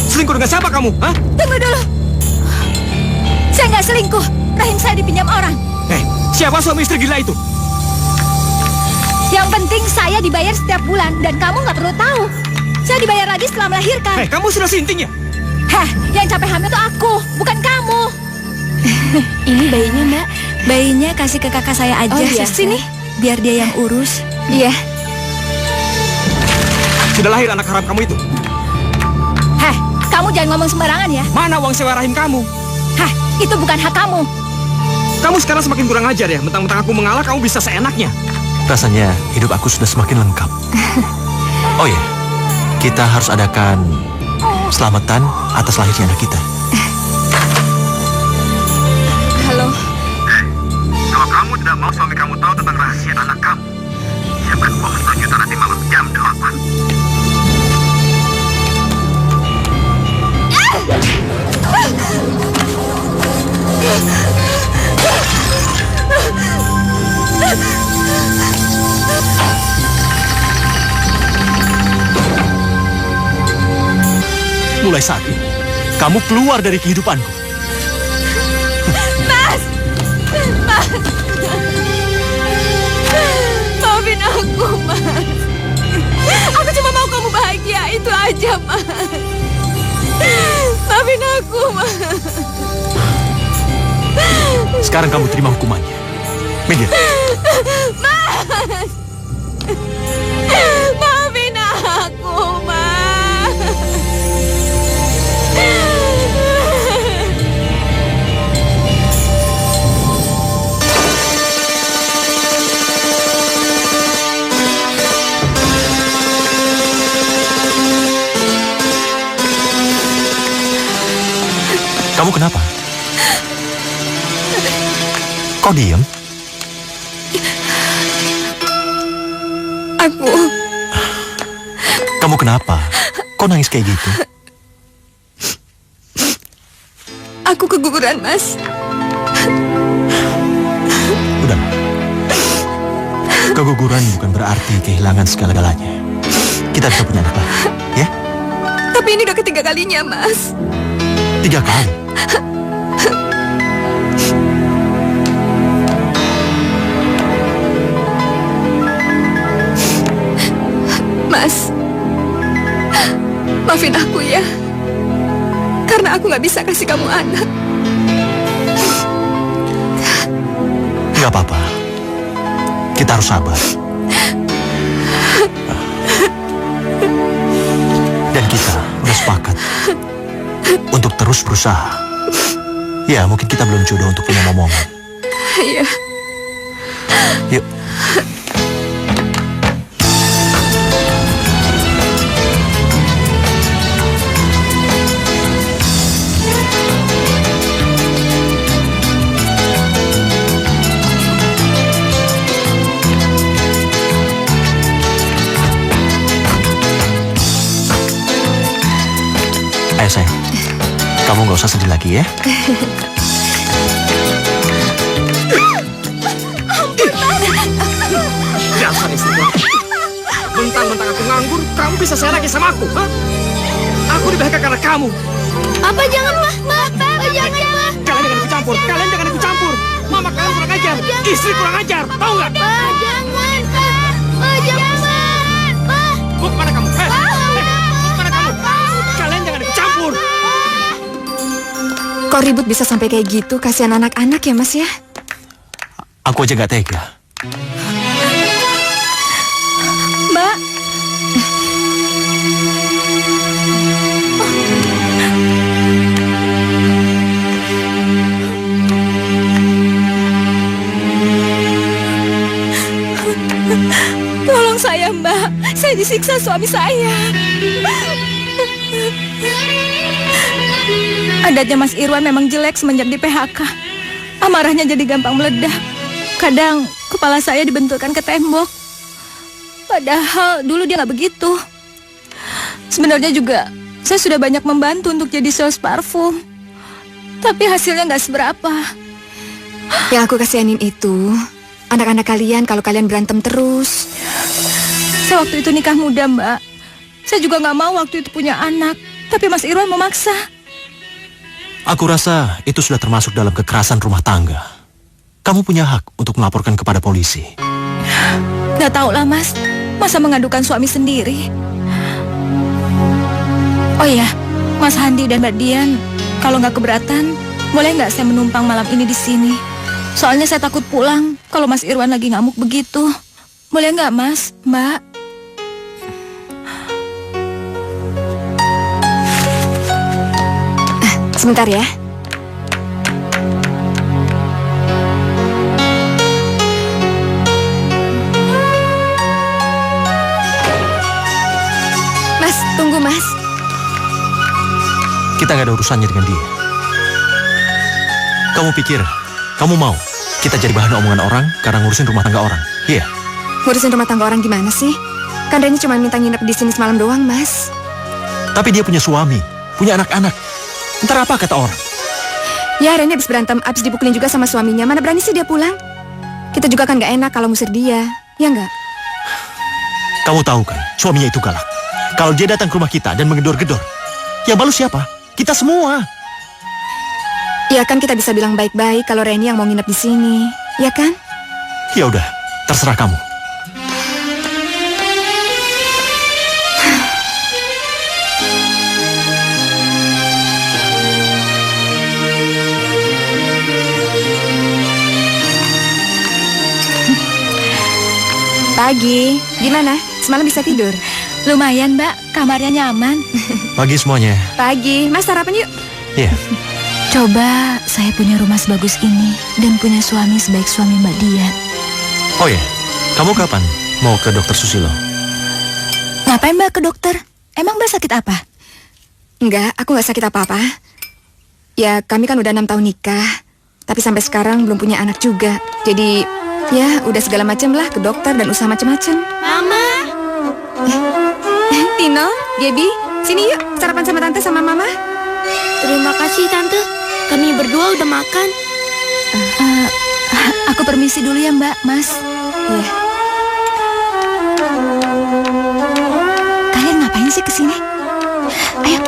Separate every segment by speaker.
Speaker 1: Selingkuh dengan siapa kamu? Hah?
Speaker 2: Tunggu dulu. Saya nggak selingkuh. Rahim saya dipinjam orang.
Speaker 1: Siapa suami istri gila itu?
Speaker 2: Yang penting saya dibayar setiap bulan dan kamu nggak perlu tahu. Saya dibayar lagi setelah melahirkan.
Speaker 1: Kamu sudah sinting ya?
Speaker 2: Yang capek hamil itu aku, bukan kamu. Ini bayinya, Mbak. Bayinya kasih ke kakak saya aja. Sini, biar dia yang urus. Iya.
Speaker 1: Sudah lahir anak haram kamu itu?
Speaker 2: Kamu jangan ngomong sembarangan ya.
Speaker 1: Mana uang sewa rahim kamu?
Speaker 2: Itu bukan hak kamu.
Speaker 1: Kamu sekarang semakin kurang ajar ya. Mentang-mentang aku mengalah, kamu bisa seenaknya.
Speaker 3: Rasanya hidup aku sudah semakin lengkap. Oh ya, kita harus adakan selamatan atas lahirnya anak kita.
Speaker 2: Halo.
Speaker 4: Kalau kamu tidak mau suami kamu tahu tentang rahasia anak kamu, siapkan uang 1 juta nanti malam jam 8.
Speaker 3: Mulai saat ini, kamu keluar dari kehidupanku.
Speaker 2: Mas! Maafin aku, Mas. Aku cuma mau kamu bahagia, itu aja, Mas. Maafin aku, Mas.
Speaker 3: Sekarang kamu terima hukumannya. Minggir.
Speaker 2: Mas! Maafin aku, Mas.
Speaker 3: Kamu kenapa? Kau diam? Kamu kenapa? Kau nangis kayak gitu?
Speaker 2: Aku keguguran, Mas.
Speaker 3: Udah. Keguguran bukan berarti kehilangan segala-galanya. Kita bisa punya anak lagi, ya?
Speaker 2: Tapi ini udah ketiga kalinya, Mas.
Speaker 3: 3 kali.
Speaker 2: Mas, maafin aku ya. Karena aku gak bisa kasih kamu anak.
Speaker 3: Nggak apa-apa. Kita harus sabar. Dan kita udah sepakat untuk terus berusaha. Ya, mungkin kita belum jodoh untuk punya momongan.
Speaker 2: Iya.
Speaker 3: Yuk. Ayo sayang, kamu nggak usah sedih lagi ya.
Speaker 1: Dasar istri gua. Mentang-mentang aku nganggur, kamu bisa seenaknya sama aku, ha? Aku dibahagiakan karena kamu.
Speaker 2: Apa jangan, Ma? Jangan, Ma.
Speaker 1: Kalian jangan ikut campur, kalian jangan ikut campur. Mama kalian kurang ajar, istri kurang ajar, tahu nggak?
Speaker 2: Jangan, jangan.
Speaker 1: Mau kemana kamu? Mau kemana kamu? Kalian jangan ikut campur.
Speaker 2: Kok ribut bisa sampai kayak gitu? Kasihan anak-anak ya, Mas ya?
Speaker 3: Aku aja nggak tega.
Speaker 2: Mbak. Tolong saya, Mbak. Saya disiksa suami saya. Adatnya Mas Irwan memang jelek semenjak di PHK. Amarahnya jadi gampang meledak. Kadang kepala saya dibenturkan ke tembok. Padahal dulu dia nggak begitu. Sebenarnya juga saya sudah banyak membantu untuk jadi sales parfum. Tapi hasilnya nggak seberapa. Yang aku kasihanin itu anak-anak kalian kalau kalian berantem terus. Saya waktu itu nikah muda, Mbak. Saya juga nggak mau waktu itu punya anak. Tapi Mas Irwan memaksa.
Speaker 3: Aku rasa itu sudah termasuk dalam kekerasan rumah tangga. Kamu punya hak untuk melaporkan kepada polisi.
Speaker 2: Gak tau lah Mas, masa mengadukan suami sendiri. Oh iya, Mas Handi dan Mbak Dian, kalau nggak keberatan, boleh nggak saya menumpang malam ini di sini? Soalnya saya takut pulang kalau Mas Irwan lagi ngamuk begitu. Boleh nggak Mas, Mbak?
Speaker 5: Sebentar ya. Mas, tunggu Mas.
Speaker 3: Kita nggak ada urusannya dengan dia. Kamu pikir, kamu mau kita jadi bahan omongan orang karena ngurusin rumah tangga orang? Iya.
Speaker 5: Ngurusin rumah tangga orang gimana sih? Kan Reni cuma minta nginep di sini semalam doang, Mas.
Speaker 3: Tapi dia punya suami, punya anak-anak. Ntar apa kata orang?
Speaker 5: Ya, Reni habis berantem, habis dipukulin juga sama suaminya. Mana berani sih dia pulang? Kita juga kan nggak enak kalau ngusir dia. Ya nggak?
Speaker 3: Kamu tahu kan, suaminya itu galak. Kalau dia datang ke rumah kita dan menggedor-gedor, yang balu siapa? Kita semua.
Speaker 5: Ya kan kita bisa bilang baik-baik kalau Reni yang mau nginep di sini. Ya kan?
Speaker 3: Ya udah, terserah kamu.
Speaker 5: Pagi, gimana? Semalam bisa tidur?
Speaker 2: Lumayan Mbak, kamarnya nyaman.
Speaker 3: Pagi semuanya.
Speaker 5: Pagi, Mas sarapan yuk.
Speaker 3: Iya.
Speaker 2: Coba saya punya rumah sebagus ini dan punya suami sebaik suami Mbak Dian.
Speaker 3: Oh ya, kamu kapan mau ke dokter Susilo?
Speaker 2: Ngapain Mbak ke dokter? Emang Mbak sakit apa?
Speaker 5: Enggak, aku nggak sakit apa-apa. Ya, kami kan udah 6 tahun nikah. Tapi sampai sekarang belum punya anak juga. Jadi, ya udah segala macam lah ke dokter dan usaha macam-macam.
Speaker 6: Mama.
Speaker 5: Tino, Gaby, sini yuk sarapan sama tante sama mama.
Speaker 6: Terima kasih Tante. Kami berdua udah makan.
Speaker 2: Aku permisi dulu ya Mbak, Mas.
Speaker 5: Iya.
Speaker 2: Kalian ngapain sih kesini? Ayo.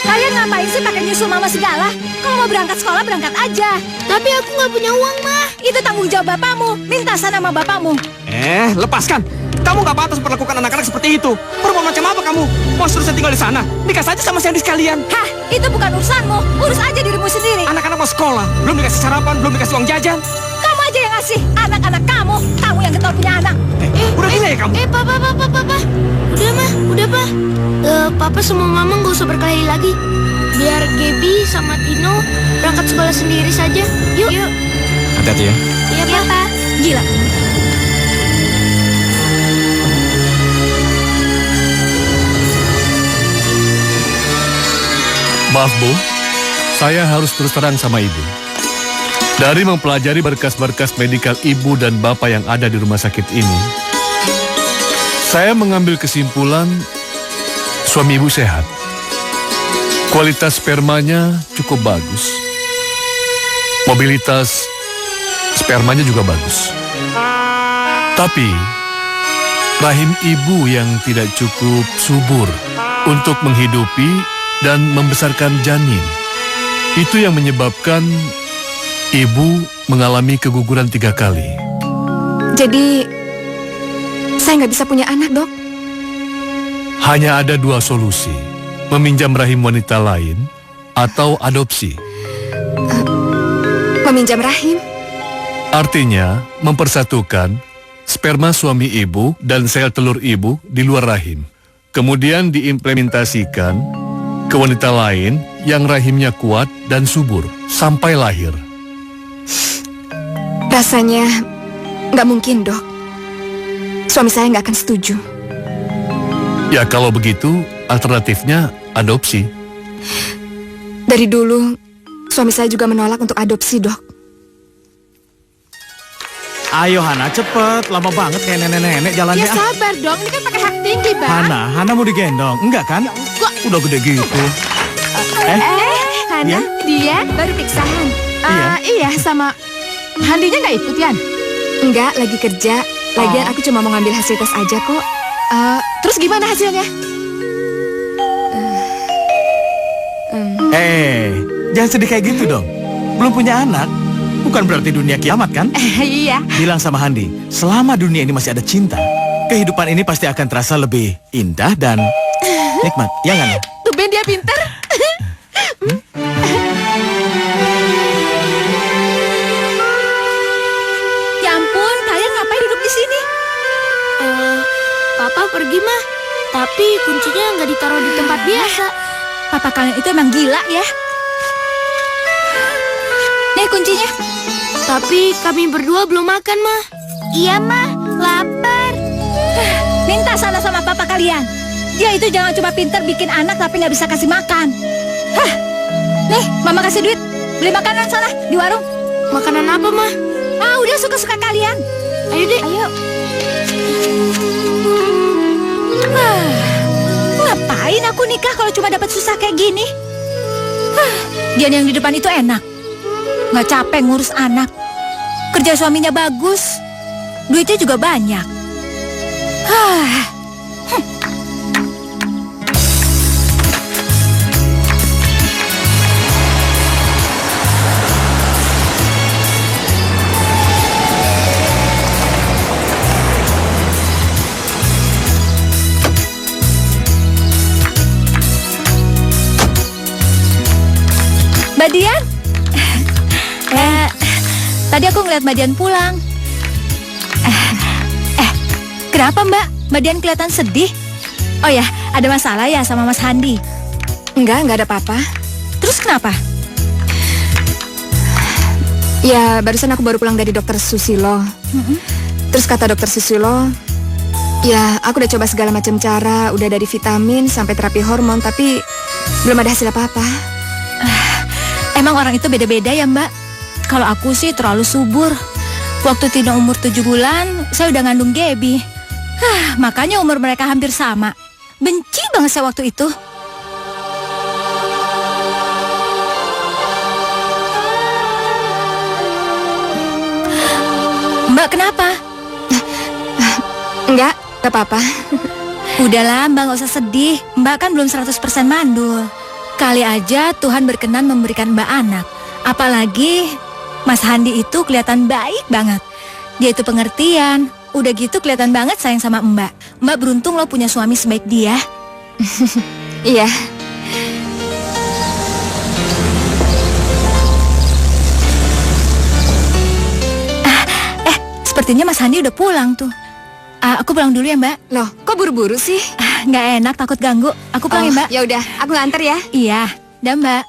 Speaker 2: Kalian ngapain sih pakai nyusul mama segala? Kalau mau berangkat sekolah berangkat aja.
Speaker 6: Tapi aku nggak punya uang, Ma.
Speaker 2: Itu tanggung jawab bapakmu. Minta sana sama bapakmu.
Speaker 1: Lepaskan. Kamu nggak pantas memperlakukan anak-anak seperti itu. Perempuan macam apa kamu? Mau suruh saya tinggal di sana? Nikah saja sama Sandy sekalian.
Speaker 2: Hah, itu bukan urusanmu. Urus aja dirimu sendiri.
Speaker 1: Anak-anak mau sekolah, belum dikasih sarapan, belum dikasih uang jajan.
Speaker 2: Kamu aja yang ngasih. Anak-anak kamu. Kamu yang getol punya anak.
Speaker 1: Udah gila ya kamu?
Speaker 6: Papa. Udah, Ma. Udah, Pa. Papa sama Mama nggak usah berkelahi lagi. Biar Gaby sama Tino berangkat sekolah sendiri saja. Yuk.
Speaker 1: Hati-hati ya.
Speaker 6: Iya, Pa.
Speaker 2: Gila.
Speaker 7: Maaf Bu, saya harus terus terang sama Ibu. Dari mempelajari berkas-berkas medikal Ibu dan Bapak yang ada di rumah sakit ini, saya mengambil kesimpulan suami Ibu sehat. Kualitas spermanya cukup bagus. Mobilitas spermanya juga bagus. Tapi, rahim Ibu yang tidak cukup subur untuk menghidupi dan membesarkan janin. Itu yang menyebabkan Ibu mengalami keguguran 3 kali.
Speaker 5: Jadi, saya nggak bisa punya anak, Dok.
Speaker 7: Hanya ada 2 solusi, meminjam rahim wanita lain atau adopsi.
Speaker 5: Meminjam rahim?
Speaker 7: Artinya, mempersatukan sperma suami Ibu dan sel telur Ibu di luar rahim. Kemudian diimplementasikan ke wanita lain yang rahimnya kuat dan subur sampai lahir.
Speaker 5: Rasanya nggak mungkin, Dok. Suami saya nggak akan setuju.
Speaker 7: Ya kalau begitu, alternatifnya adopsi.
Speaker 5: Dari dulu, suami saya juga menolak untuk adopsi, Dok.
Speaker 8: Ayo Hana, cepet. Lama banget kayak nenek-nenek jalannya.
Speaker 6: Ya sabar dong, ini kan pakai hak tinggi, Bang.
Speaker 8: Hana mau digendong? Enggak kan? Udah gede gitu.
Speaker 6: Hana, dia baru pingsan. Iya, sama Handinya nggak ikut, Yan?
Speaker 5: Enggak, lagi kerja. Lagian aku cuma mau ngambil hasil tes aja kok. Terus gimana hasilnya?
Speaker 8: Jangan sedih kayak gitu dong. Belum punya anak, bukan berarti dunia kiamat kan?
Speaker 5: Iya.
Speaker 8: Bilang sama Handi, selama dunia ini masih ada cinta, kehidupan ini pasti akan terasa lebih indah dan nikmat. Ya nggak?
Speaker 5: Tumben dia pinter.
Speaker 2: Ya ampun, kalian ngapain duduk di sini?
Speaker 6: Papa pergi mah, tapi kuncinya nggak ditaruh di tempat biasa.
Speaker 2: Papa kalian itu emang gila ya. Nih kuncinya.
Speaker 6: Tapi kami berdua belum makan mah. Iya mah, lapar.
Speaker 2: Minta sana sama papa kalian. Dia itu jangan cuma pinter bikin anak tapi nggak bisa kasih makan. Hah, nih mama kasih duit. Beli makanan sana di warung.
Speaker 6: Makanan apa mah?
Speaker 2: Udah suka-suka kalian.
Speaker 6: Ayo deh.
Speaker 2: Ayo. Ngapain aku nikah kalau cuma dapat susah kayak gini? Dia yang di depan itu enak. Nggak capek ngurus anak. Kerja suaminya bagus. Duitnya juga banyak. Mbak Dian? Tadi aku ngeliat Mbak Dian pulang. Kenapa Mbak? Mbak Dian kelihatan sedih. Oh ya, ada masalah ya sama Mas Handi?
Speaker 5: Enggak ada apa-apa.
Speaker 2: Terus kenapa?
Speaker 5: Ya, barusan aku baru pulang dari dokter Susilo. Terus kata dokter Susilo, ya aku udah coba segala macam cara, udah dari vitamin sampai terapi hormon, tapi belum ada hasil apa-apa.
Speaker 2: Emang orang itu beda-beda ya Mbak? Kalau aku sih terlalu subur. Waktu Tino umur 7 bulan, saya udah ngandung Gaby. Makanya umur mereka hampir sama. Benci banget saya waktu itu. Mbak kenapa?
Speaker 5: Enggak apa-apa.
Speaker 2: Udahlah Mbak gak usah sedih. Mbak kan belum 100% mandul. Kali aja Tuhan berkenan memberikan Mbak anak. Apalagi Mas Handi itu kelihatan baik banget. Dia itu pengertian. Udah gitu kelihatan banget sayang sama Mbak. Mbak beruntung loh punya suami sebaik dia.
Speaker 5: Iya.
Speaker 2: Sepertinya Mas Handi udah pulang tuh. Aku pulang dulu ya Mbak.
Speaker 5: Loh, kok buru-buru sih?
Speaker 2: Nggak enak, takut ganggu. Aku pulang ya Mbak.
Speaker 5: Ya udah, aku nganter ya.
Speaker 2: Iya, dah Mbak.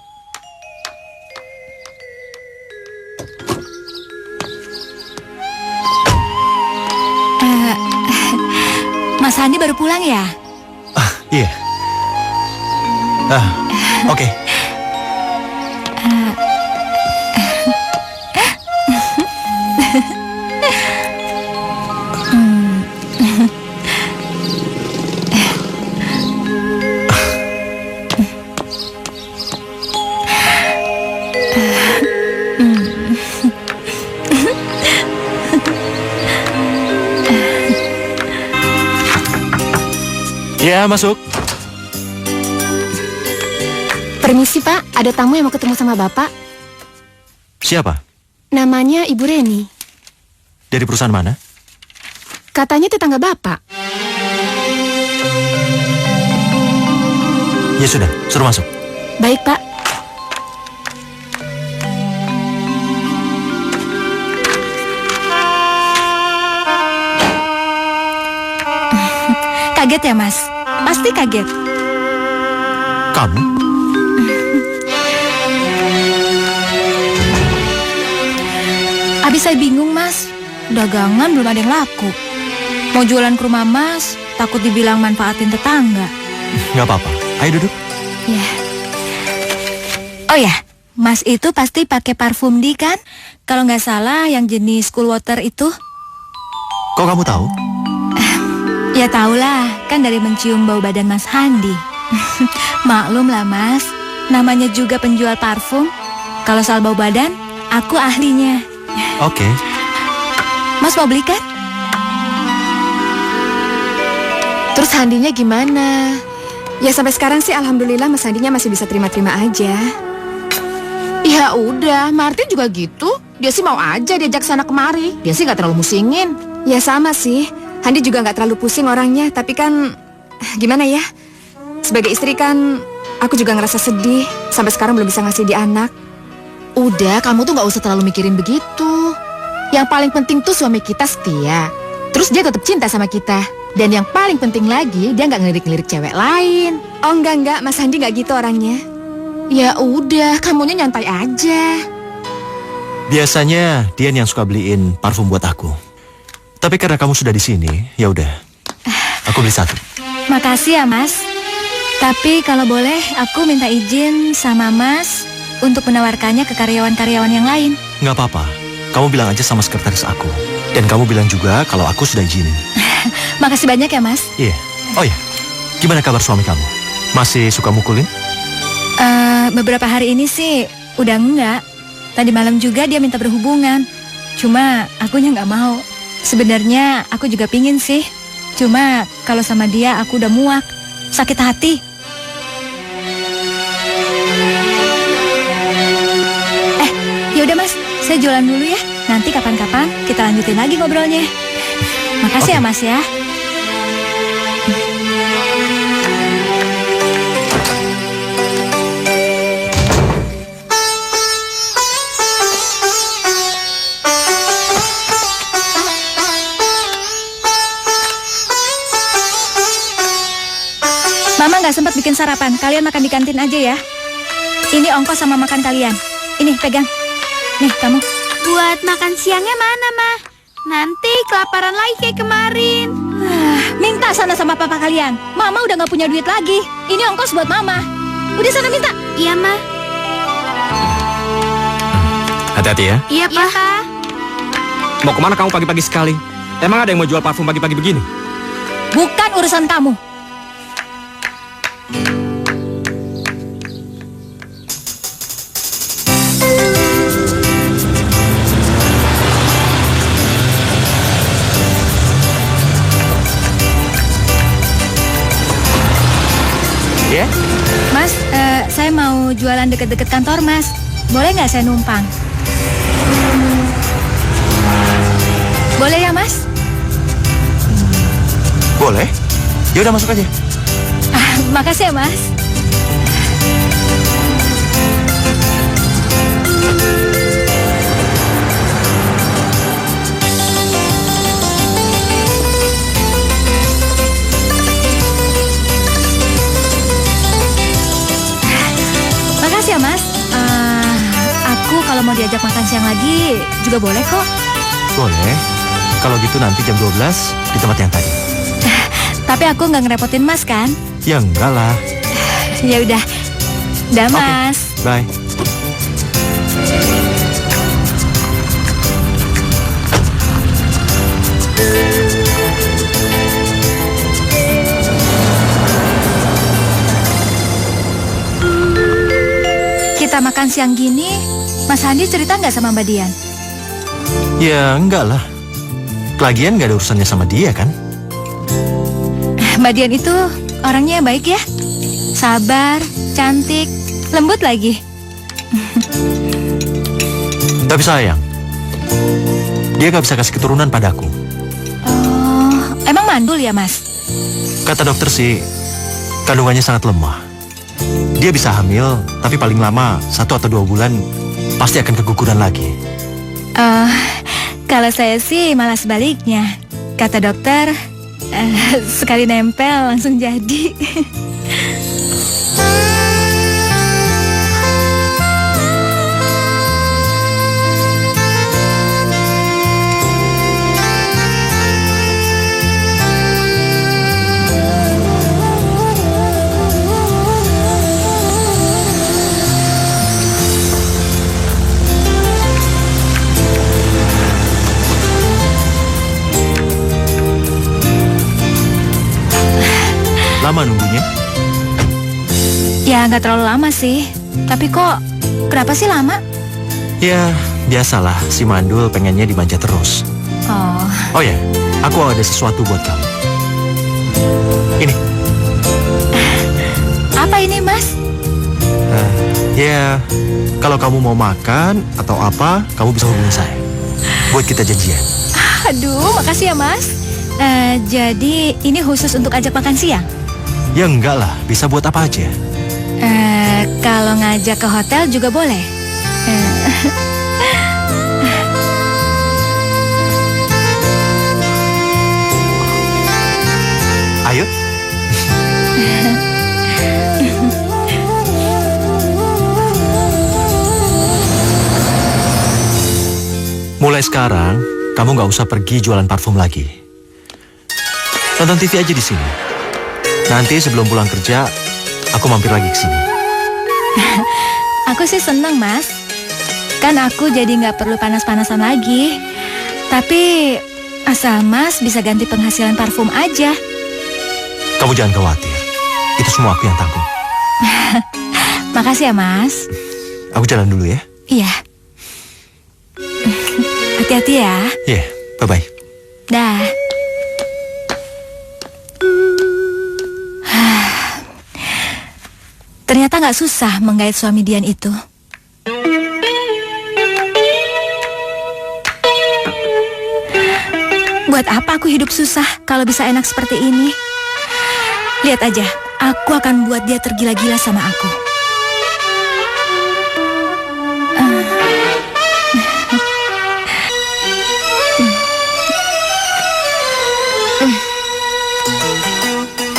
Speaker 2: Mas Handi baru pulang ya?
Speaker 3: Iya. Oke. Ya, masuk.
Speaker 9: Permisi Pak, ada tamu yang mau ketemu sama Bapak.
Speaker 3: Siapa?
Speaker 9: Namanya Ibu Reni.
Speaker 3: Dari perusahaan mana?
Speaker 9: Katanya tetangga Bapak.
Speaker 3: Ya sudah, suruh masuk.
Speaker 9: Baik Pak.
Speaker 2: Kaget ya Mas? Pasti kaget.
Speaker 3: Kamu?
Speaker 2: Abis saya bingung Mas. Dagangan belum ada yang laku. Mau jualan ke rumah Mas, takut dibilang manfaatin tetangga.
Speaker 3: Nggak apa-apa, ayo duduk.
Speaker 2: Ya. Oh ya, Mas itu pasti pakai parfum di kan? Kalau nggak salah yang jenis cool water itu.
Speaker 3: Kok kamu tahu?
Speaker 2: Ya tahulah, kan dari mencium bau badan Mas Handi. Maklum lah Mas, namanya juga penjual parfum. Kalau soal bau badan, aku ahlinya.
Speaker 3: Oke.
Speaker 2: Mas mau beli kan?
Speaker 9: Terus Handinya gimana?
Speaker 5: Ya sampai sekarang sih alhamdulillah Mas Handinya masih bisa terima-terima aja.
Speaker 9: Ya udah, Martin juga gitu. Dia sih mau aja diajak sana kemari. Dia sih nggak terlalu musingin.
Speaker 5: Ya sama sih, Handi juga nggak terlalu pusing orangnya. Tapi kan, gimana ya? Sebagai istri kan, aku juga ngerasa sedih. Sampai sekarang belum bisa ngasih dia anak.
Speaker 9: Udah, kamu tuh nggak usah terlalu mikirin begitu. Yang paling penting tuh suami kita setia. Terus dia tetap cinta sama kita. Dan yang paling penting lagi, dia nggak ngelirik-ngelirik cewek lain.
Speaker 5: Oh enggak, Mas Handi nggak gitu orangnya.
Speaker 9: Ya udah, kamunya nyantai aja.
Speaker 3: Biasanya Dian yang suka beliin parfum buat aku. Tapi karena kamu sudah di sini, ya udah. Aku beli satu.
Speaker 2: Makasih ya Mas. Tapi kalau boleh aku minta izin sama Mas untuk menawarkannya ke karyawan-karyawan yang lain.
Speaker 3: Nggak apa-apa. Kamu bilang aja sama sekretaris aku. Dan kamu bilang juga kalau aku sudah izinin.
Speaker 2: Makasih banyak ya Mas.
Speaker 3: Iya. Oh ya, gimana kabar suami kamu? Masih suka mukulin?
Speaker 2: Beberapa hari ini sih udah enggak. Tadi malam juga dia minta berhubungan. Cuma akunya nggak mau. Sebenarnya aku juga pingin sih. Cuma kalau sama dia aku udah muak. Sakit hati. Yaudah Mas, saya jualan dulu ya. Nanti kapan-kapan kita lanjutin lagi ngobrolnya. Makasih ya Mas ya. Mama nggak sempat bikin sarapan. Kalian makan di kantin aja ya. Ini ongkos sama makan kalian. Ini pegang. Nih kamu.
Speaker 6: Buat makan siangnya mana, Ma? Nanti kelaparan lagi kayak kemarin.
Speaker 2: Minta sana sama papa kalian. Mama udah nggak punya duit lagi. Ini ongkos buat Mama. Udah sana minta.
Speaker 6: Iya, Ma.
Speaker 3: Hati-hati ya.
Speaker 6: Iya, Pak.
Speaker 1: Mau kemana kamu pagi-pagi sekali? Emang ada yang mau jual parfum pagi-pagi begini?
Speaker 2: Bukan urusan kamu.
Speaker 3: Ya?
Speaker 2: Mas, saya mau jualan deket-deket kantor Mas. Boleh nggak saya numpang? Boleh ya Mas?
Speaker 3: Boleh. Ya udah masuk aja.
Speaker 2: Makasih ya Mas. Makasih ya Mas. Aku kalau mau diajak makan siang lagi juga boleh kok.
Speaker 3: Boleh. Kalau gitu nanti jam 12 di tempat yang tadi.
Speaker 2: Tapi aku nggak ngerepotin Mas kan?
Speaker 3: Ya enggak lah.
Speaker 2: Ya udah. Dah
Speaker 3: Oke,
Speaker 2: Mas.
Speaker 3: bye.
Speaker 2: Kita makan siang gini, Mas Handi cerita nggak sama Mbak Dian?
Speaker 3: Ya enggak lah. Lagian nggak ada urusannya sama dia kan?
Speaker 2: Mbak Dian itu orangnya baik ya. Sabar, cantik, lembut lagi.
Speaker 3: Tapi sayang, dia gak bisa kasih keturunan padaku.
Speaker 2: Oh, emang mandul ya Mas?
Speaker 3: Kata dokter sih, kandungannya sangat lemah. Dia bisa hamil, tapi paling lama 1 atau 2 bulan pasti akan keguguran lagi.
Speaker 2: Kalau saya sih malah sebaliknya. Kata dokter, sekali nempel langsung jadi.
Speaker 3: Lama nunggunya?
Speaker 2: Ya nggak terlalu lama sih. Tapi kok kenapa sih lama?
Speaker 3: Ya, biasalah si mandul pengennya dimanja terus.
Speaker 2: Oh,
Speaker 3: Oh ya, aku ada sesuatu buat kamu. Ini.
Speaker 2: Apa ini, Mas?
Speaker 3: Ya, kalau kamu mau makan atau apa, kamu bisa hubungi saya. Buat kita janjian.
Speaker 2: Aduh, makasih ya, Mas. Jadi ini khusus untuk ajak makan siang?
Speaker 3: Ya enggak lah, bisa buat apa aja.
Speaker 2: Kalau ngajak ke hotel juga boleh.
Speaker 3: Ayo. Mulai sekarang, kamu nggak usah pergi jualan parfum lagi. Tonton TV aja di sini. Nanti sebelum pulang kerja, aku mampir lagi ke sini.
Speaker 2: Aku sih seneng, Mas. Kan aku jadi nggak perlu panas-panasan lagi. Tapi asal Mas bisa ganti penghasilan parfum aja.
Speaker 3: Kamu jangan khawatir. Itu semua aku yang tanggung.
Speaker 2: Makasih ya, Mas.
Speaker 3: Aku jalan dulu ya.
Speaker 2: Iya. Hati-hati ya.
Speaker 3: Iya, bye-bye.
Speaker 2: Dah. Ternyata nggak susah menggait suami Dian itu. Buat apa aku hidup susah kalau bisa enak seperti ini? Lihat aja, aku akan buat dia tergila-gila sama aku.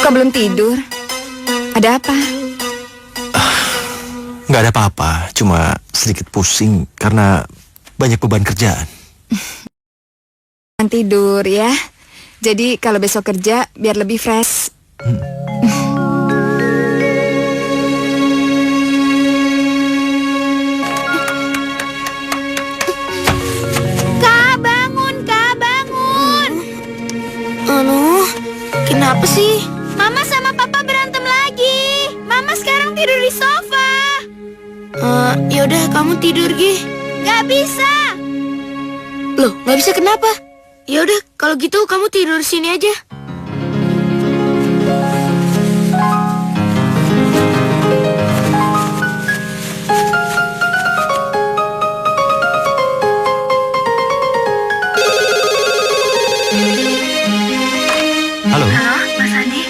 Speaker 5: Kok belum tidur? Ada apa?
Speaker 3: Nggak ada apa-apa, cuma sedikit pusing karena banyak beban kerjaan.
Speaker 5: Tidur ya. Jadi kalau besok kerja biar lebih fresh.
Speaker 6: Kak, bangun, Kak, bangun. Aduh, kenapa sih? Mama sama Papa berantem lagi. Mama sekarang tidur di sofa. Yaudah, kamu tidur, Gi. Gak bisa. Loh, gak bisa kenapa? Yaudah, kalau gitu kamu tidur sini aja.
Speaker 3: Halo,
Speaker 2: Mas Andi.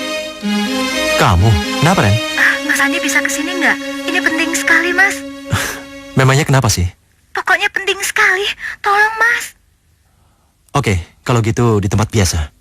Speaker 3: kamu? Kenapa, Ren?
Speaker 2: Mas Andi bisa kesini nggak? Ini penting sekali, Mas.
Speaker 3: Memangnya kenapa sih?
Speaker 2: Pokoknya penting sekali. Tolong, Mas.
Speaker 3: Oke, kalau gitu di tempat biasa.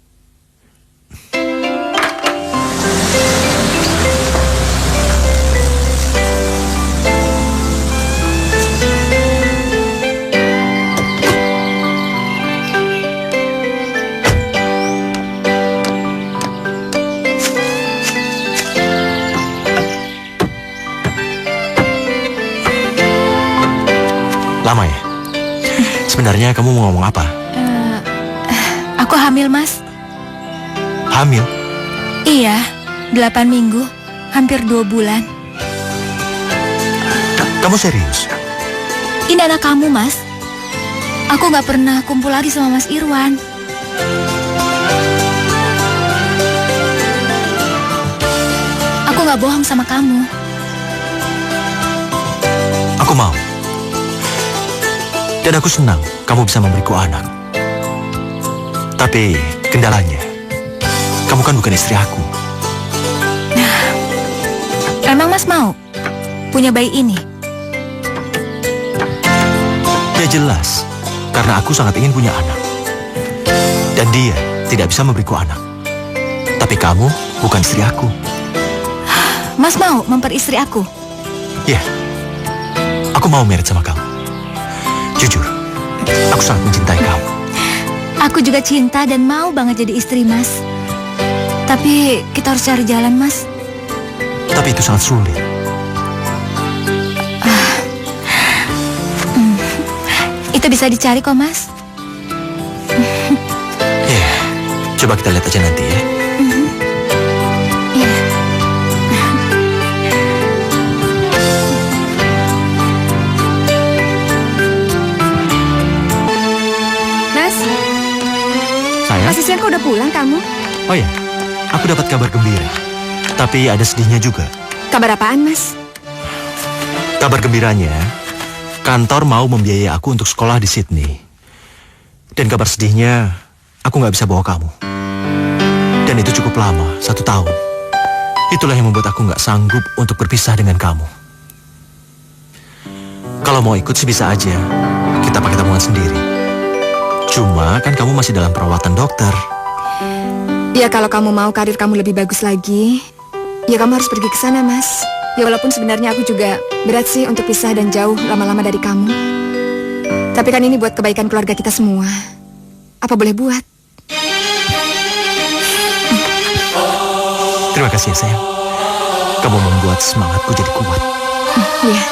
Speaker 3: Lama ya? Sebenarnya kamu mau ngomong apa?
Speaker 2: Aku hamil, Mas.
Speaker 3: Hamil?
Speaker 2: Iya, 8 minggu. Hampir 2 bulan.
Speaker 3: Kamu serius?
Speaker 2: Ini anak kamu, Mas. Aku nggak pernah kumpul lagi sama Mas Irwan. Aku nggak bohong sama kamu.
Speaker 3: Aku mau. Dan aku senang kamu bisa memberiku anak. Tapi kendalanya, kamu kan bukan istri aku.
Speaker 2: Emang Mas mau punya bayi ini?
Speaker 3: Ya jelas, karena aku sangat ingin punya anak. Dan dia tidak bisa memberiku anak. Tapi kamu bukan istri aku.
Speaker 2: Mas mau memperistri aku?
Speaker 3: Ya, aku mau married sama kamu. Jujur, aku sangat mencintai kamu.
Speaker 2: Aku juga cinta dan mau banget jadi istri, Mas. Tapi kita harus cari jalan, Mas.
Speaker 3: Tapi itu sangat sulit.
Speaker 2: Itu bisa dicari kok, Mas.
Speaker 3: Ya, coba kita lihat aja nanti ya.
Speaker 2: Iya.
Speaker 5: Mas,
Speaker 3: Sayang?
Speaker 5: Masih siang kok udah pulang kamu?
Speaker 3: Oh ya, aku dapat kabar gembira. Tapi ada sedihnya juga.
Speaker 5: Kabar apaan, Mas?
Speaker 3: Kabar gembiranya, kantor mau membiayai aku untuk sekolah di Sydney. Dan kabar sedihnya, aku nggak bisa bawa kamu. Dan itu cukup lama, 1 tahun. Itulah yang membuat aku nggak sanggup untuk berpisah dengan kamu. Kalau mau ikut sih bisa aja, kita pakai tabungan sendiri. Cuma kan kamu masih dalam perawatan dokter.
Speaker 5: Ya kalau kamu mau karir kamu lebih bagus lagi, ya kamu harus pergi ke sana, Mas. Ya walaupun sebenarnya aku juga berat sih untuk pisah dan jauh lama-lama dari kamu. Tapi kan ini buat kebaikan keluarga kita semua. Apa boleh buat?
Speaker 3: Terima kasih ya sayang. Kamu membuat semangatku jadi kuat.
Speaker 5: Iya.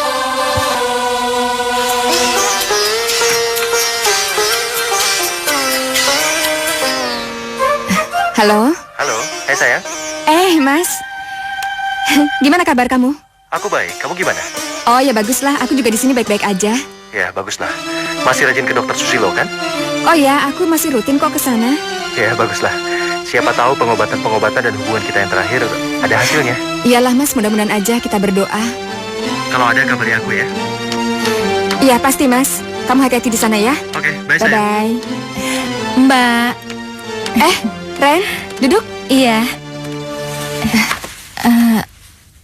Speaker 5: Halo?
Speaker 3: Halo, hai sayang.
Speaker 5: Mas. Gimana kabar kamu?
Speaker 3: Aku baik, kamu gimana?
Speaker 5: Oh ya baguslah, aku juga di sini baik-baik aja.
Speaker 3: Ya, baguslah. Masih rajin ke dokter Susilo kan?
Speaker 5: Oh ya, aku masih rutin kok ke sana.
Speaker 3: Ya, baguslah. Siapa tahu pengobatan-pengobatan dan hubungan kita yang terakhir ada hasilnya.
Speaker 5: Iyalah Mas, mudah-mudahan aja kita berdoa.
Speaker 3: Kalau ada kabari aku ya.
Speaker 5: Iya pasti Mas. Kamu hati-hati di sana ya.
Speaker 3: Oke, bye sayang.
Speaker 5: Bye-bye.
Speaker 2: Mbak.
Speaker 5: Ren, duduk.
Speaker 2: Iya.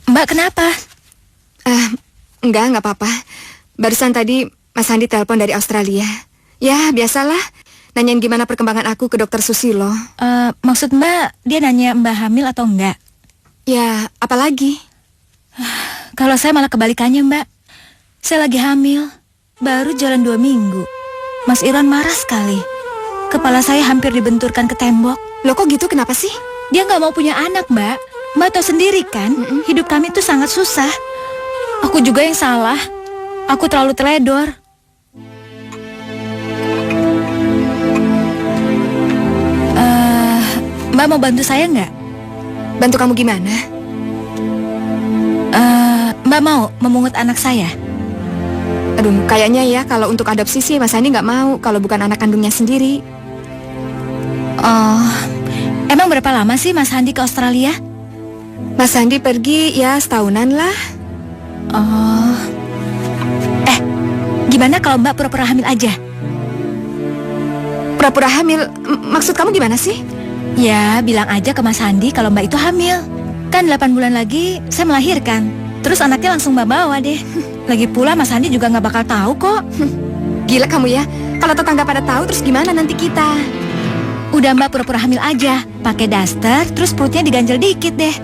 Speaker 2: Mbak kenapa?
Speaker 5: Enggak apa-apa. Barusan tadi Mas Andi telepon dari Australia. Ya, biasalah. Nanyain gimana perkembangan aku ke dokter Susilo.
Speaker 2: Maksud Mbak, dia nanya Mbak hamil atau enggak?
Speaker 5: Ya, apalagi?
Speaker 2: Kalau saya malah kebalikannya Mbak. Saya lagi hamil. Baru jalan 2 minggu. Mas Iron marah sekali. Kepala saya hampir dibenturkan ke tembok.
Speaker 5: Loh kok gitu, kenapa sih?
Speaker 2: Dia nggak mau punya anak Mbak. Mbak tahu sendiri kan, hidup kami itu sangat susah. Aku juga yang salah. Aku terlalu teledor. Mbak mau bantu saya nggak?
Speaker 5: Bantu kamu gimana?
Speaker 2: Mbak mau memungut anak saya?
Speaker 5: Aduh, kayaknya ya kalau untuk adopsi sih Mas Andi nggak mau kalau bukan anak kandungnya sendiri.
Speaker 2: Oh, emang berapa lama sih Mas Andi ke Australia?
Speaker 5: Mas Andi pergi ya setahunan lah.
Speaker 2: Oh, gimana kalau Mbak pura-pura hamil aja?
Speaker 5: Pura-pura hamil? Maksud kamu gimana sih?
Speaker 2: Ya, bilang aja ke Mas Andi kalau Mbak itu hamil. Kan 8 bulan lagi saya melahirkan. Terus anaknya langsung Mbak bawa deh. Lagi pula Mas Andi juga nggak bakal tahu kok.
Speaker 5: Gila kamu ya. Kalau tetangga pada tahu terus gimana nanti kita?
Speaker 2: Udah Mbak pura-pura hamil aja. Pakai daster, terus perutnya diganjel dikit deh.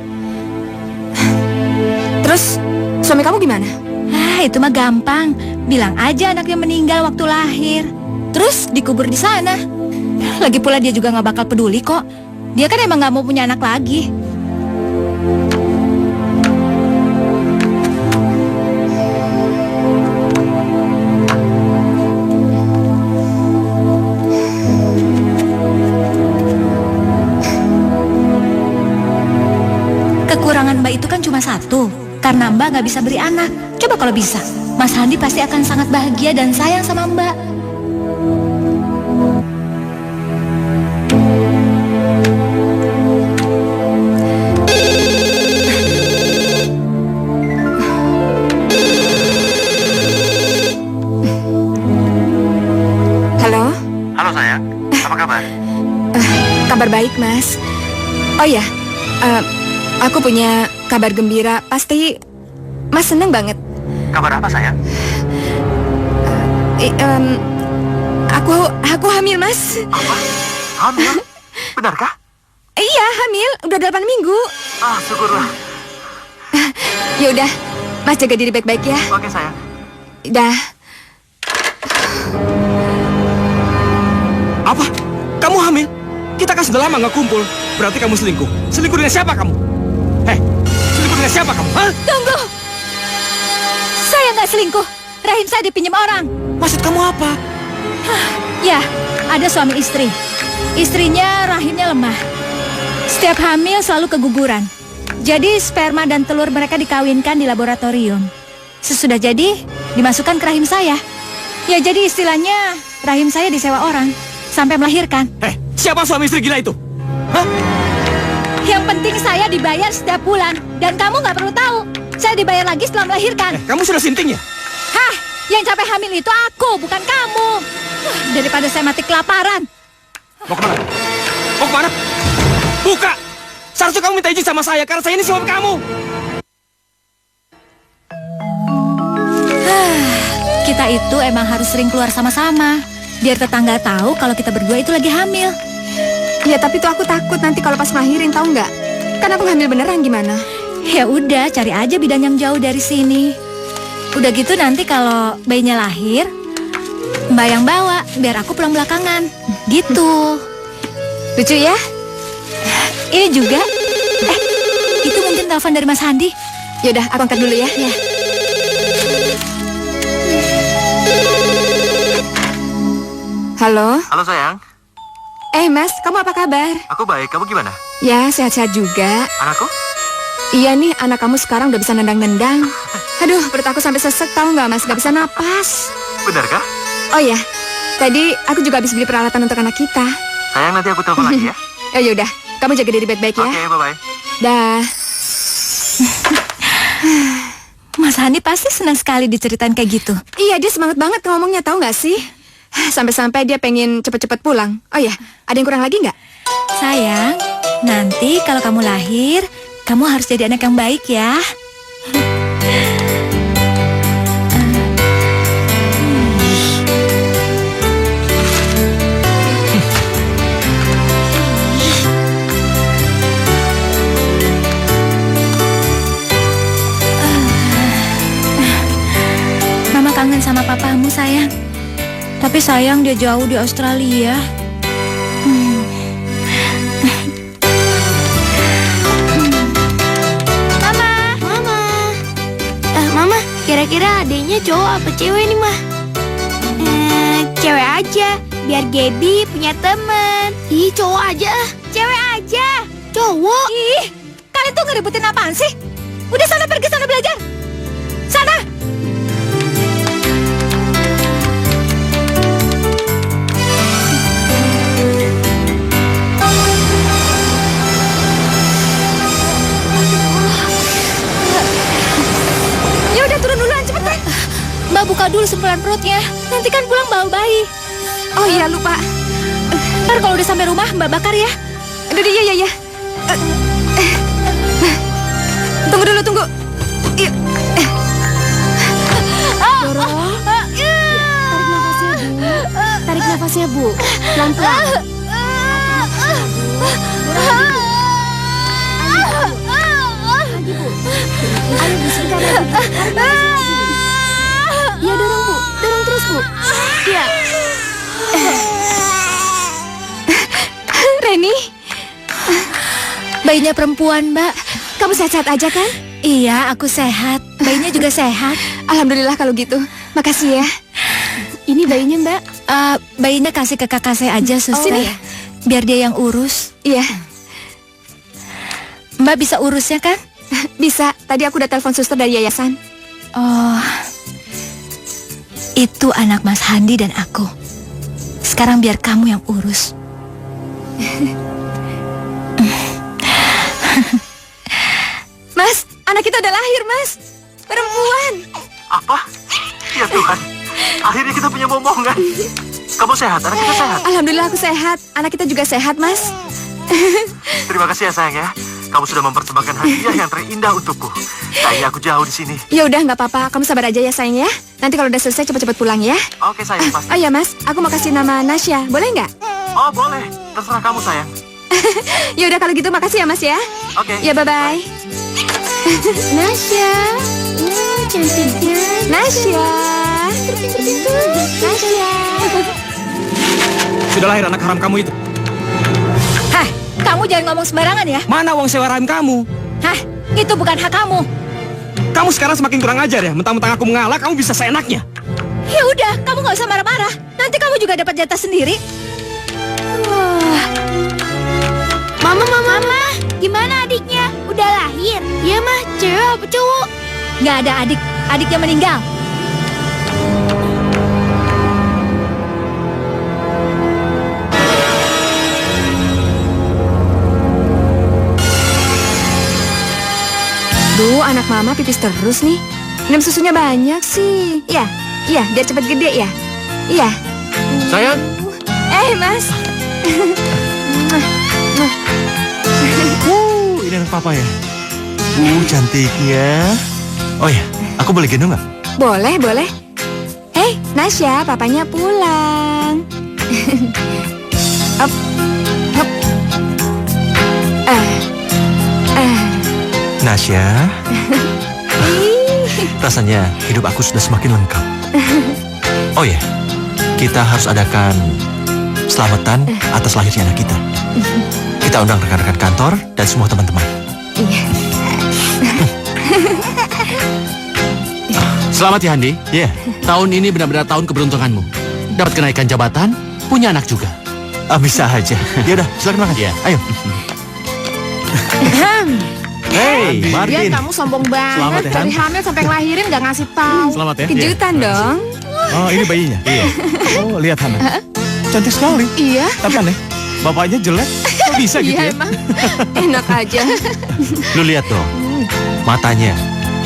Speaker 5: Terus suami kamu gimana?
Speaker 2: Itu mah gampang. Bilang aja anaknya meninggal waktu lahir. Terus dikubur di sana. Lagi pula dia juga nggak bakal peduli kok. Dia kan emang nggak mau punya anak lagi. Kekurangan Mbak itu kan cuma satu. Karena Mbak nggak bisa beri anak. Coba kalau bisa, Mas Andi pasti akan sangat bahagia dan sayang sama Mbak.
Speaker 5: Halo?
Speaker 3: Halo sayang, apa kabar?
Speaker 5: Kabar baik Mas. Oh ya, aku punya kabar gembira. Pasti Mas seneng banget.
Speaker 3: Kabar apa sayang?
Speaker 5: Aku hamil Mas.
Speaker 3: Apa? Hamil? Benarkah?
Speaker 5: Iya hamil, udah 8 minggu.
Speaker 3: Ah, syukurlah.
Speaker 5: Ya udah, Mas jaga diri baik-baik ya.
Speaker 3: Oke sayang.
Speaker 5: Dah.
Speaker 1: Apa? Kamu hamil? Kita kan sudah lama nggak kumpul. Berarti kamu selingkuh. Selingkuh dengan siapa kamu? Selingkuh dengan siapa kamu? Hah?
Speaker 2: Tunggu! Saya nggak selingkuh. Rahim saya dipinjam orang.
Speaker 1: Maksud kamu apa?
Speaker 2: Ya, ada suami istri. Istrinya rahimnya lemah. Setiap hamil selalu keguguran. Jadi sperma dan telur mereka dikawinkan di laboratorium. Sesudah jadi, dimasukkan ke rahim saya. Ya jadi istilahnya rahim saya disewa orang. sampai melahirkan.
Speaker 1: Siapa suami istri gila itu? Hah?
Speaker 2: Yang penting saya dibayar setiap bulan. Dan kamu nggak perlu tahu. Saya dibayar lagi setelah melahirkan.
Speaker 1: Kamu sudah sinting ya?
Speaker 2: Hah? Yang capek hamil itu aku, bukan kamu. Daripada saya mati kelaparan.
Speaker 1: Mau kemana? Mau kemana? Buka! Seharusnya kamu minta izin sama saya, karena saya ini suami kamu.
Speaker 2: Kita itu emang harus sering keluar sama-sama. Biar tetangga tahu kalau kita berdua itu lagi hamil.
Speaker 5: Ya tapi tuh aku takut nanti kalau pas ngelahirin, tahu nggak? Kan aku hamil beneran gimana?
Speaker 2: Ya udah, cari aja bidan yang jauh dari sini. Udah gitu nanti kalau bayinya lahir, Mbak yang bawa, biar aku pulang belakangan. Gitu.
Speaker 5: Lucu ya?
Speaker 2: Ini juga. Itu mungkin telepon dari Mas Handi.
Speaker 5: Yaudah, aku angkat dulu ya.
Speaker 2: Ya.
Speaker 5: Halo?
Speaker 3: Halo sayang,
Speaker 5: Mas, kamu apa kabar?
Speaker 3: aku baik, kamu gimana?
Speaker 5: Ya, sehat-sehat juga.
Speaker 3: Anakku?
Speaker 5: Iya nih, anak kamu sekarang udah bisa nendang-nendang. Aduh, perut aku sampai sesek, tahu nggak Mas? Gak bisa napas.
Speaker 3: Benarkah?
Speaker 5: Oh ya, tadi aku juga habis beli peralatan untuk anak kita.
Speaker 3: Sayang, nanti aku telepon lagi ya.
Speaker 5: Oh yaudah, kamu jaga diri baik-baik ya.
Speaker 3: Oke, bye-bye.
Speaker 5: Dah.
Speaker 2: Mas Handi pasti senang sekali diceritain kayak gitu.
Speaker 5: Iya, dia semangat banget ngomongnya, tahu nggak sih? Sampai-sampai dia pengen cepet-cepet pulang. Oh ya, ada yang kurang lagi nggak?
Speaker 2: Sayang, nanti kalau kamu lahir, kamu harus jadi anak yang baik ya. Mama kangen sama papamu, sayang. Tapi sayang dia jauh di Australia.
Speaker 6: Mama, kira-kira adiknya cowok apa cewek nih, Mah? Cewek aja, biar Gaby punya temen. Ih, cowok aja. Cewek aja. Cowok.
Speaker 2: Ih, kalian tuh ngeributin apaan sih? Udah sana pergi sana belajar. Sana. Ya udah turun duluan cepetan. Mbak buka dulu sempulan perutnya. Nanti kan pulang bawa bayi.
Speaker 5: Oh iya, lupa.
Speaker 2: Ntar kalau udah sampai rumah Mbak bakar ya.
Speaker 5: Aduh, iya. Tunggu dulu, tunggu. Yuk. Dorong. Tarik nafasnya, Bu. Pelan-pelan. Ayo, Bu, sebentar lagi. Ya, dorong, Bu. Dorong terus, Bu. Ya. Reni,
Speaker 2: Bayinya perempuan, Mbak.
Speaker 5: kamu sehat-sehat aja kan?
Speaker 2: Iya, aku sehat. Bayinya juga sehat.
Speaker 5: Alhamdulillah kalau gitu. Makasih ya. Ini bayinya, Mbak.
Speaker 2: Bayinya kasih ke kakak saya aja, suster.
Speaker 5: Sini.
Speaker 2: Biar dia yang urus.
Speaker 5: Iya,
Speaker 2: Mbak bisa urusnya kan?
Speaker 5: bisa. Tadi aku udah telepon suster dari yayasan.
Speaker 2: Oh, itu anak Mas Handi dan aku. Sekarang biar kamu yang urus.
Speaker 5: Mas, anak kita udah lahir, Mas. Perempuan.
Speaker 3: Apa? Ya Tuhan, akhirnya kita punya momongan. Kamu sehat, anak kita sehat.
Speaker 5: Alhamdulillah aku sehat. Anak kita juga sehat, Mas.
Speaker 3: Terima kasih ya sayang ya. Kamu sudah mempersembahkan hadiah yang terindah untukku. Kayaknya aku jauh di sini.
Speaker 5: Ya udah, nggak apa-apa. Kamu sabar aja ya, sayang ya. Nanti kalau udah selesai cepat-cepat pulang ya.
Speaker 3: Oke sayang, pasti.
Speaker 5: Oh ya, Mas. Aku mau kasih nama Nasya. Boleh nggak?
Speaker 3: Oh boleh, terserah kamu sayang.
Speaker 5: Ya udah kalau gitu makasih ya, Mas ya.
Speaker 3: Oke.
Speaker 5: Ya, bye-bye. Nasya. Cantiknya. Nasya. Nasya.
Speaker 1: Sudah lahir anak haram kamu itu.
Speaker 2: Hah, kamu jangan ngomong sembarangan ya.
Speaker 1: Mana uang sewa rahim kamu?
Speaker 2: Hah, itu bukan hak kamu.
Speaker 1: Kamu sekarang semakin kurang ajar ya. Mentang-mentang aku mengalah, kamu bisa seenaknya.
Speaker 2: Ya udah, kamu nggak usah marah-marah. Nanti kamu juga dapat jatah sendiri. Wah,
Speaker 6: Mama, gimana adiknya? Udah lahir? Iya, Mah. Cewek apa cowok?
Speaker 2: nggak ada adik. Adiknya meninggal.
Speaker 5: Aduh, anak mama pipis terus nih. Minum susunya banyak sih. Iya, biar cepet gede ya. Iya.
Speaker 7: Sayang.
Speaker 5: Mas.
Speaker 3: Ini anak papa ya. Cantiknya. Oh ya, aku boleh gendong nggak?
Speaker 5: Boleh. Hei, Nasya, papanya pulang. Hop.
Speaker 3: Nasya. Rasanya hidup aku sudah semakin lengkap. Oh ya, kita harus adakan selamatan atas lahirnya anak kita. Kita undang rekan-rekan kantor dan semua teman-teman.
Speaker 5: Iya.
Speaker 10: Selamat ya, Handi.
Speaker 3: Iya.
Speaker 10: Tahun ini benar-benar tahun keberuntunganmu. Dapat kenaikan jabatan, punya anak juga.
Speaker 3: Bisa aja. Ya udah, silakan makan.
Speaker 10: Iya.
Speaker 3: Ayo. Hey,
Speaker 9: Ya
Speaker 3: Martin.
Speaker 9: kamu sombong
Speaker 8: Selamat
Speaker 9: banget.
Speaker 8: ya, Han.
Speaker 9: Dari hamil sampai ngelahirin gak ngasih tahu.
Speaker 8: Selamat ya.
Speaker 5: Kejutan dong.
Speaker 8: Oh, ini bayinya. Iya. Oh, lihat Hana. Cantik sekali.
Speaker 9: Iya.
Speaker 8: Tapi aneh, bapaknya jelek. Kok bisa gitu
Speaker 9: Iya
Speaker 8: ya?
Speaker 9: emang.
Speaker 5: Enak aja.
Speaker 3: Lu lihat dong. Matanya,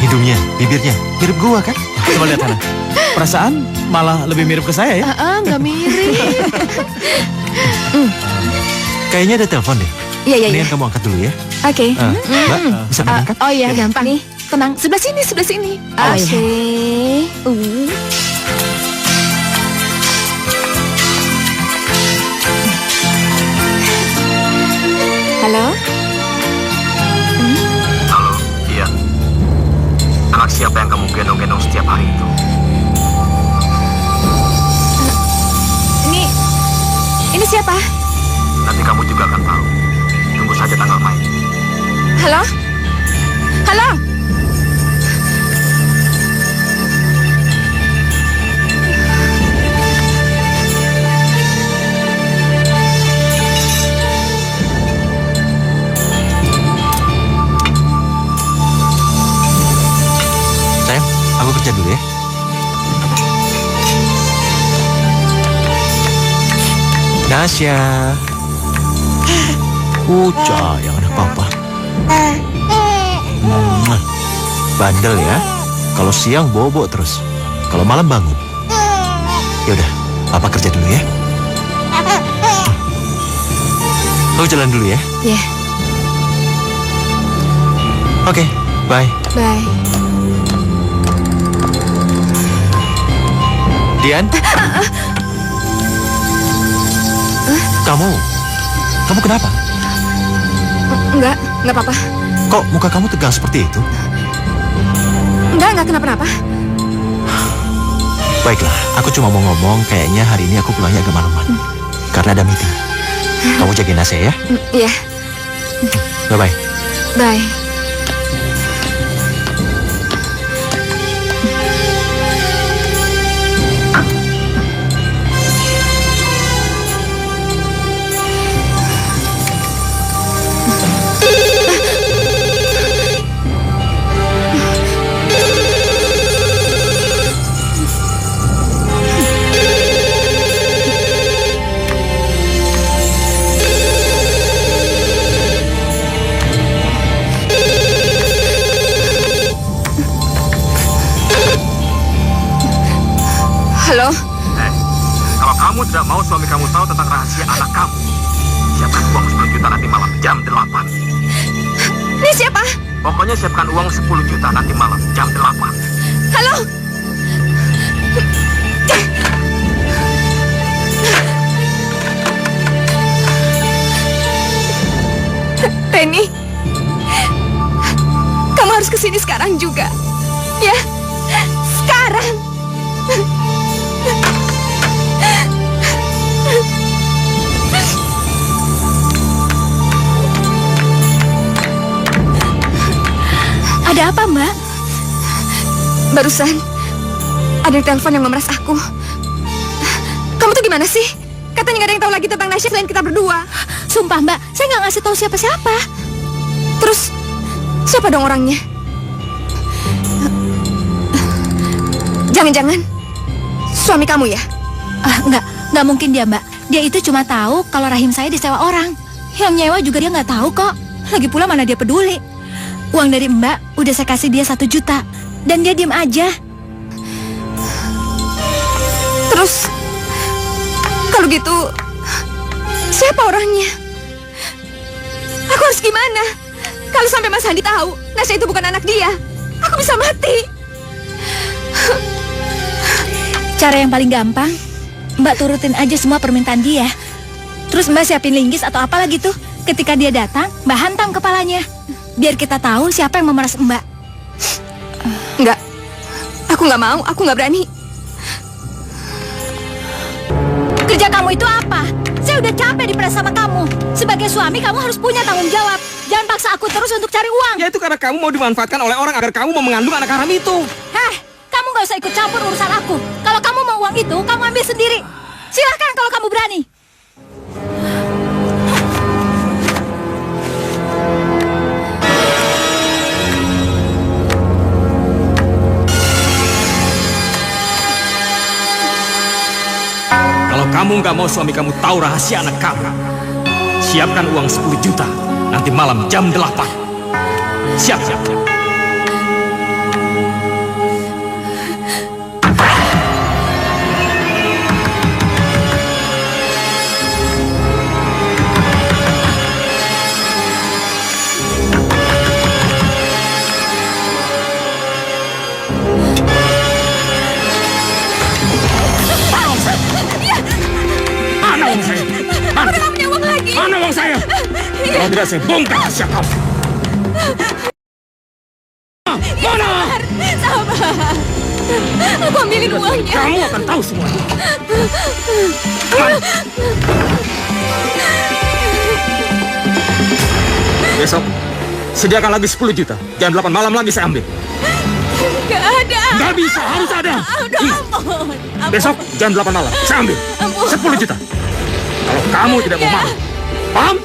Speaker 3: hidungnya, bibirnya mirip gua kan?
Speaker 8: Coba lihat Hana. Perasaan malah lebih mirip ke saya ya.
Speaker 9: Gak mirip.
Speaker 3: Kayaknya ada telepon deh.
Speaker 5: Iya.
Speaker 3: Mendingan kamu angkat dulu ya.
Speaker 5: Oke.
Speaker 3: Mbak, bisa mengangkat?
Speaker 9: Oh iya gampang. Tenang. Sebelah sini. Oh, iya.
Speaker 5: Oke. Halo?
Speaker 4: Halo, iya. Anak siapa yang kamu gendong-gendong setiap hari itu?
Speaker 5: Ini siapa?
Speaker 4: Nanti kamu juga akan tahu. Tunggu saja tanggal main.
Speaker 5: Halo?
Speaker 3: Sayang, aku kerja dulu ya. Nasya. Yang anak papa. Bandel ya. Kalau siang bobo terus. Kalau malam bangun. Yaudah, papa kerja dulu ya. Aku jalan dulu ya.
Speaker 5: Ya,
Speaker 3: Oke, bye.
Speaker 5: bye.
Speaker 3: Dian. Kamu kenapa?
Speaker 5: Enggak apa-apa.
Speaker 3: Kok muka kamu tegang seperti itu?
Speaker 5: Enggak kenapa-napa.
Speaker 3: Baiklah, aku cuma mau ngomong kayaknya hari ini aku pulangnya agak malaman. Karena ada meeting. Kamu jagain Nasya ya.
Speaker 5: Iya,
Speaker 3: Bye-bye.
Speaker 5: bye. Halo?
Speaker 4: Kalau kamu tidak mau suami kamu tahu tentang rahasia anak kamu, siapkan uang 10 juta nanti malam jam 8.
Speaker 5: Ini siapa?
Speaker 4: Pokoknya siapkan uang 10 juta nanti malam jam 8.
Speaker 5: Halo? Penny, kamu harus kesini sekarang juga. Ya, sekarang.
Speaker 2: Ada apa, Mbak?
Speaker 5: Barusan ada telepon yang memeras aku. Kamu tuh gimana sih? Katanya nggak ada yang tahu lagi tentang Nasya selain kita berdua.
Speaker 2: Sumpah, Mbak, saya nggak ngasih tahu siapa-siapa.
Speaker 5: Terus siapa dong orangnya? Jangan-jangan suami kamu ya?
Speaker 2: Nggak mungkin dia, Mbak. Dia itu cuma tahu kalau rahim saya disewa orang. Yang nyewa juga dia nggak tahu kok. Lagi pula mana dia peduli. Uang dari Mbak udah saya kasih dia 1 juta. Dan dia diem aja.
Speaker 5: Terus, kalau gitu, siapa orangnya? Aku harus gimana? Kalau sampai Mas Handi tahu, Nasya itu bukan anak dia, aku bisa mati.
Speaker 2: Cara yang paling gampang, Mbak turutin aja semua permintaan dia. Terus Mbak siapin linggis atau apalah gitu. Ketika dia datang, Mbak hantam kepalanya. Biar kita tahu siapa yang memeras Mbak.
Speaker 5: Enggak, aku nggak mau, aku nggak berani.
Speaker 2: Kerja kamu itu apa? Saya udah capek diperas sama kamu. Sebagai suami, kamu harus punya tanggung jawab. Jangan paksa aku terus untuk cari uang.
Speaker 1: Ya itu karena kamu mau dimanfaatkan oleh orang agar kamu mau mengandung anak haram itu.
Speaker 2: Heh, kamu gak usah ikut campur urusan aku. Kalau kamu mau uang itu, kamu ambil sendiri. Silahkan kalau kamu berani.
Speaker 1: Kalau kamu nggak mau suami kamu tahu rahasia anak kamu, siapkan uang 10 juta. Nanti malam jam 8. Siap. Mana uang saya?
Speaker 5: Aku udah gak punya uang lagi.
Speaker 1: Mana uang saya? Kalau tidak saya bongkar rahasia kamu. Mana?
Speaker 5: Sabar. Aku ambilin uangnya.
Speaker 1: Kamu akan tahu semuanya. Besok sediakan lagi 10 juta. Jam 8 malam lagi saya ambil.
Speaker 5: Gak ada.
Speaker 1: Gak bisa, harus ada.
Speaker 5: Udah ampun.
Speaker 1: Besok jam 8 malam saya ambil 10 juta. Kalau kamu tidak mau malu, paham?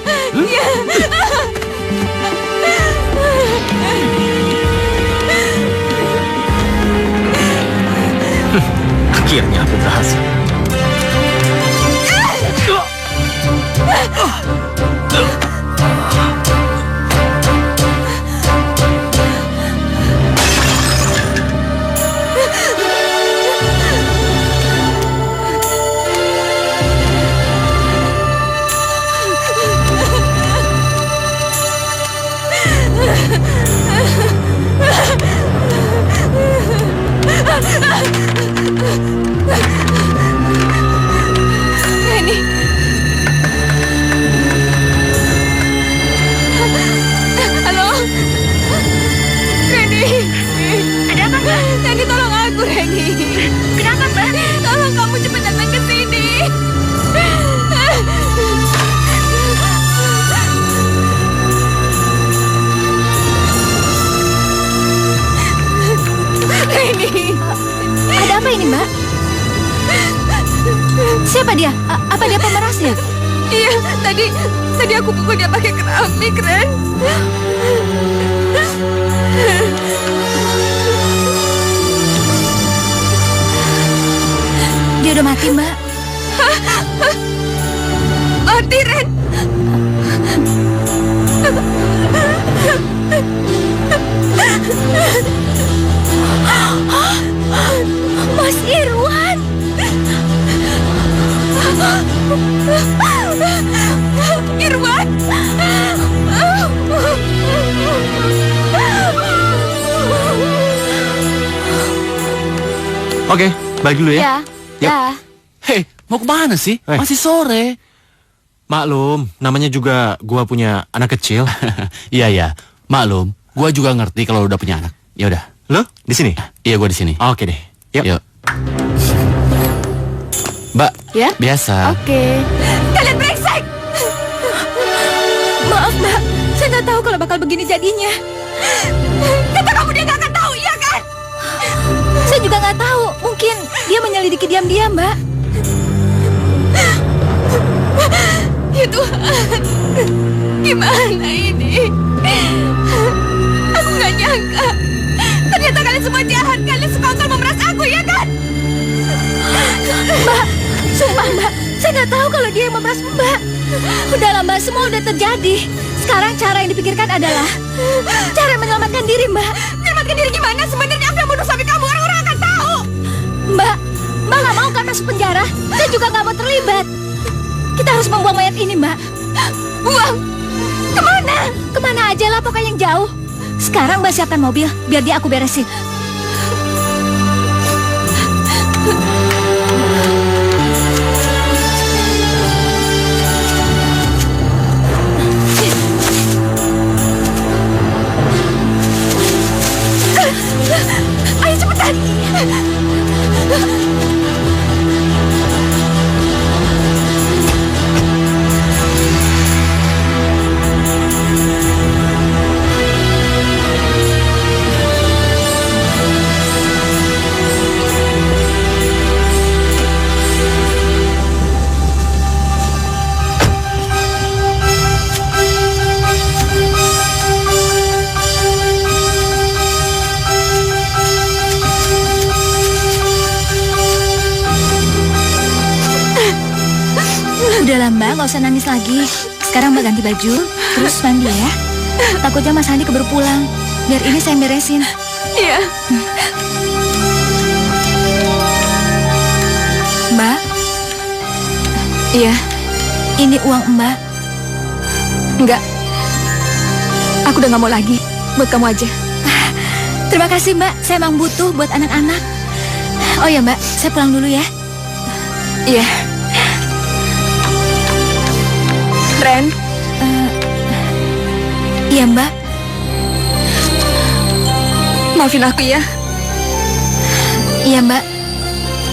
Speaker 1: Akhirnya aku berhasil.
Speaker 5: Reni. Halo. Reni.
Speaker 6: Ada apa, Mbak?
Speaker 5: Reni, tolong aku, Reni.
Speaker 6: Kenapa, Mbak?
Speaker 5: Tolong kamu cepat datang ke sini. Reni.
Speaker 2: Ada apa ini, Mbak? Siapa dia? Apa dia pemerasnya?
Speaker 5: Iya, tadi aku pukul dia pakai keramik, Ren.
Speaker 2: Dia udah mati, Mbak.
Speaker 5: Mati, Ren.
Speaker 2: Mas Irwan.
Speaker 5: Irwan.
Speaker 3: Oke, balik dulu ya.
Speaker 2: Ya,
Speaker 3: Yap.
Speaker 2: ya.
Speaker 10: Hei, mau kemana sih? Masih sore.
Speaker 3: Maklum, namanya juga gua punya anak kecil.
Speaker 10: Iya, ya. Maklum, gua juga ngerti kalau udah punya anak. Ya udah.
Speaker 3: Lo di sini?
Speaker 10: Iya, gua di sini.
Speaker 3: Oke deh. Yuk.
Speaker 10: Mbak,
Speaker 2: Ya?
Speaker 10: biasa.
Speaker 2: Oke.
Speaker 5: Kalian brengsek.
Speaker 2: Maaf, Mbak. Saya nggak tahu kalau bakal begini jadinya.
Speaker 5: Kata kamu dia gak akan tahu, iya kan?
Speaker 2: Saya juga nggak tahu. Mungkin dia menyelidiki diam-diam, Mbak.
Speaker 5: Ya Tuhan, gimana ini? Aku gak nyangka. Ternyata kalian semua jahat. Kalian sekongkol memeras aku, ya kan?
Speaker 2: Mbak, sumpah Mbak, saya nggak tahu kalau dia yang memeras Mbak. Udah lah Mbak, semua udah terjadi. Sekarang cara yang dipikirkan adalah cara menyelamatkan diri, Mbak. Menyelamatkan diri gimana? Sebenarnya aku yang bunuh suami kamu, orang-orang akan tahu. Mbak nggak mau kan masuk penjara. Saya juga nggak mau terlibat. Kita harus membuang mayat ini, Mbak. Buang? Kemana? Kemana aja lah, pokoknya yang jauh. Sekarang Mbak siapkan mobil, biar dia aku beresin. Ayo cepetan. Udahlah Mbak, nggak usah nangis lagi. Sekarang Mbak ganti baju, terus mandi ya. Takutnya Mas Andi keburu pulang. Biar ini saya beresin. Iya. Mbak.
Speaker 5: Iya.
Speaker 2: Ini uang Mbak.
Speaker 5: Enggak. Aku udah nggak mau lagi. Buat kamu aja.
Speaker 2: Terima kasih Mbak, saya emang butuh buat anak-anak. Oh ya Mbak, saya pulang dulu ya.
Speaker 5: Iya. Ren.
Speaker 2: Iya Mbak.
Speaker 5: Maafin aku ya.
Speaker 2: Iya Mbak.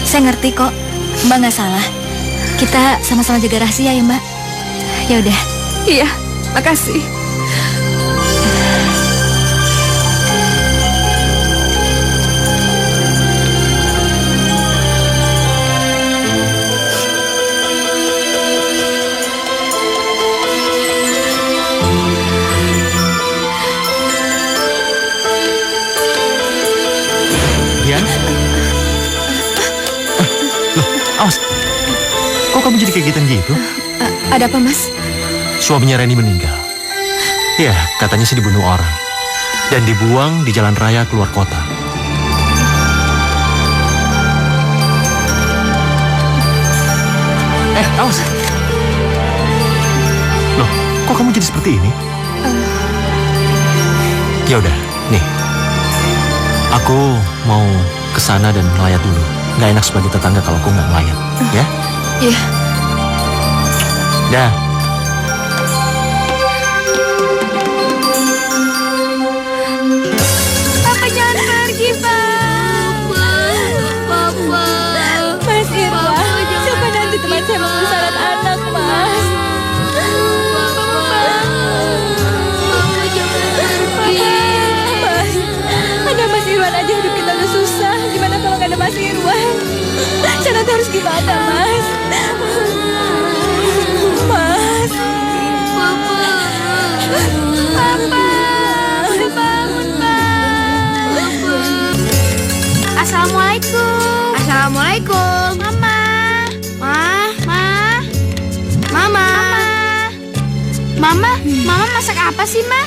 Speaker 2: Saya ngerti kok. Mbak nggak salah. Kita sama-sama jaga rahasia ya Mbak. Ya udah.
Speaker 5: Iya, makasih.
Speaker 3: Awas, kok kamu jadi kagetan gitu?
Speaker 5: Ada apa, Mas?
Speaker 3: Suaminya Reni meninggal. Ya, katanya sih dibunuh orang. Dan dibuang di jalan raya keluar kota. Awas. Loh, kok kamu jadi seperti ini? Ya udah, nih. Aku mau ke sana dan melayat dulu. Nggak enak sebagai tetangga kalau aku nggak melayat, ya?
Speaker 5: Iya.
Speaker 3: Dah.
Speaker 6: Papa jangan pergi, Papa. Papa.
Speaker 2: Mas Irwan, siapa nanti teman saya mengurus anak anak, Mas?
Speaker 6: Papa jangan pergi.
Speaker 2: Mas, ada Mas Irwan aja hidup kita udah susah. Gimana kalau nggak ada Mas Irwan? Cara harus gimana, Mas? Mas.
Speaker 6: Papa. Papa. Udah bangun, Pak. Assalamualaikum. Assalamualaikum. Mama. Mama masak apa sih, Ma?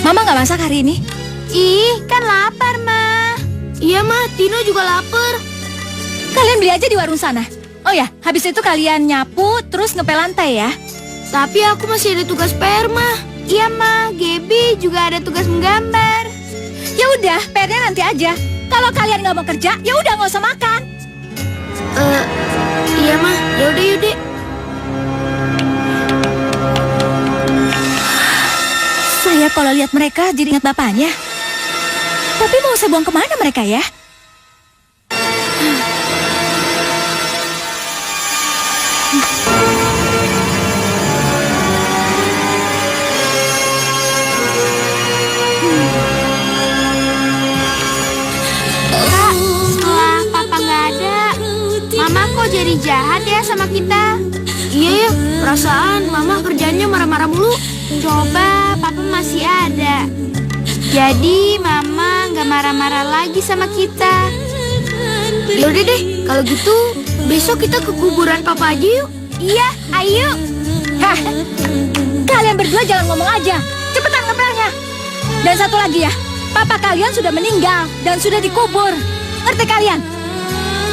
Speaker 2: Mama nggak masak hari ini?
Speaker 6: Ih, kan lapar, Ma. Iya, Ma. Tino juga lapar.
Speaker 2: Kalian beli aja di warung sana. Oh ya, habis itu kalian nyapu, terus ngepel lantai ya.
Speaker 6: Tapi aku masih ada tugas PR, Ma. Iya, Ma. Gaby juga ada tugas menggambar.
Speaker 2: Ya udah, PR-nya nanti aja. Kalau kalian nggak mau kerja, ya udah nggak usah makan.
Speaker 6: Iya, Ma. Ya udah, yaudah.
Speaker 2: Saya kalau lihat mereka jadi ingat bapaknya. Tapi mau saya buang kemana mereka ya?
Speaker 6: Kak, setelah Papa nggak ada, Mama kok jadi jahat ya sama kita? Iya ya, perasaan Mama kerjanya marah-marah mulu. Coba Papa masih ada. Jadi Mama nggak marah-marah lagi sama kita. Yaudah deh, kalau gitu besok kita ke kuburan Papa aja yuk. Iya, ayo.
Speaker 2: Hah, kalian berdua Lo jangan ngomong aja. Cepetan ngepelnya. Dan satu lagi ya, papa kalian sudah meninggal dan sudah dikubur. Ngerti kalian?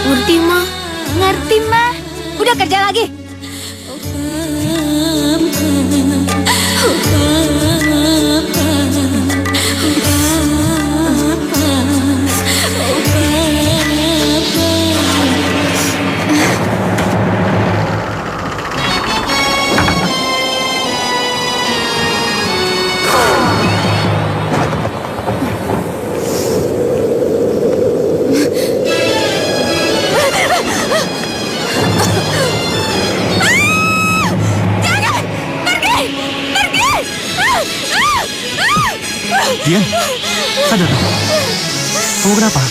Speaker 6: Ngerti, Ma. Ngerti, Ma.
Speaker 2: Udah kerja lagi.
Speaker 3: Dian, sadar. Kamu kenapa?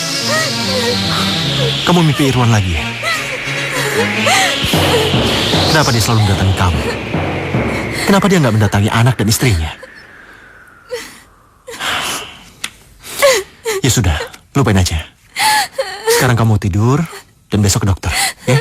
Speaker 3: Kamu mimpi Irwan lagi ya? Kenapa dia selalu mendatangi kamu? Kenapa dia nggak mendatangi anak dan istrinya? Ya sudah, lupain aja. Sekarang kamu tidur dan besok ke dokter, ya?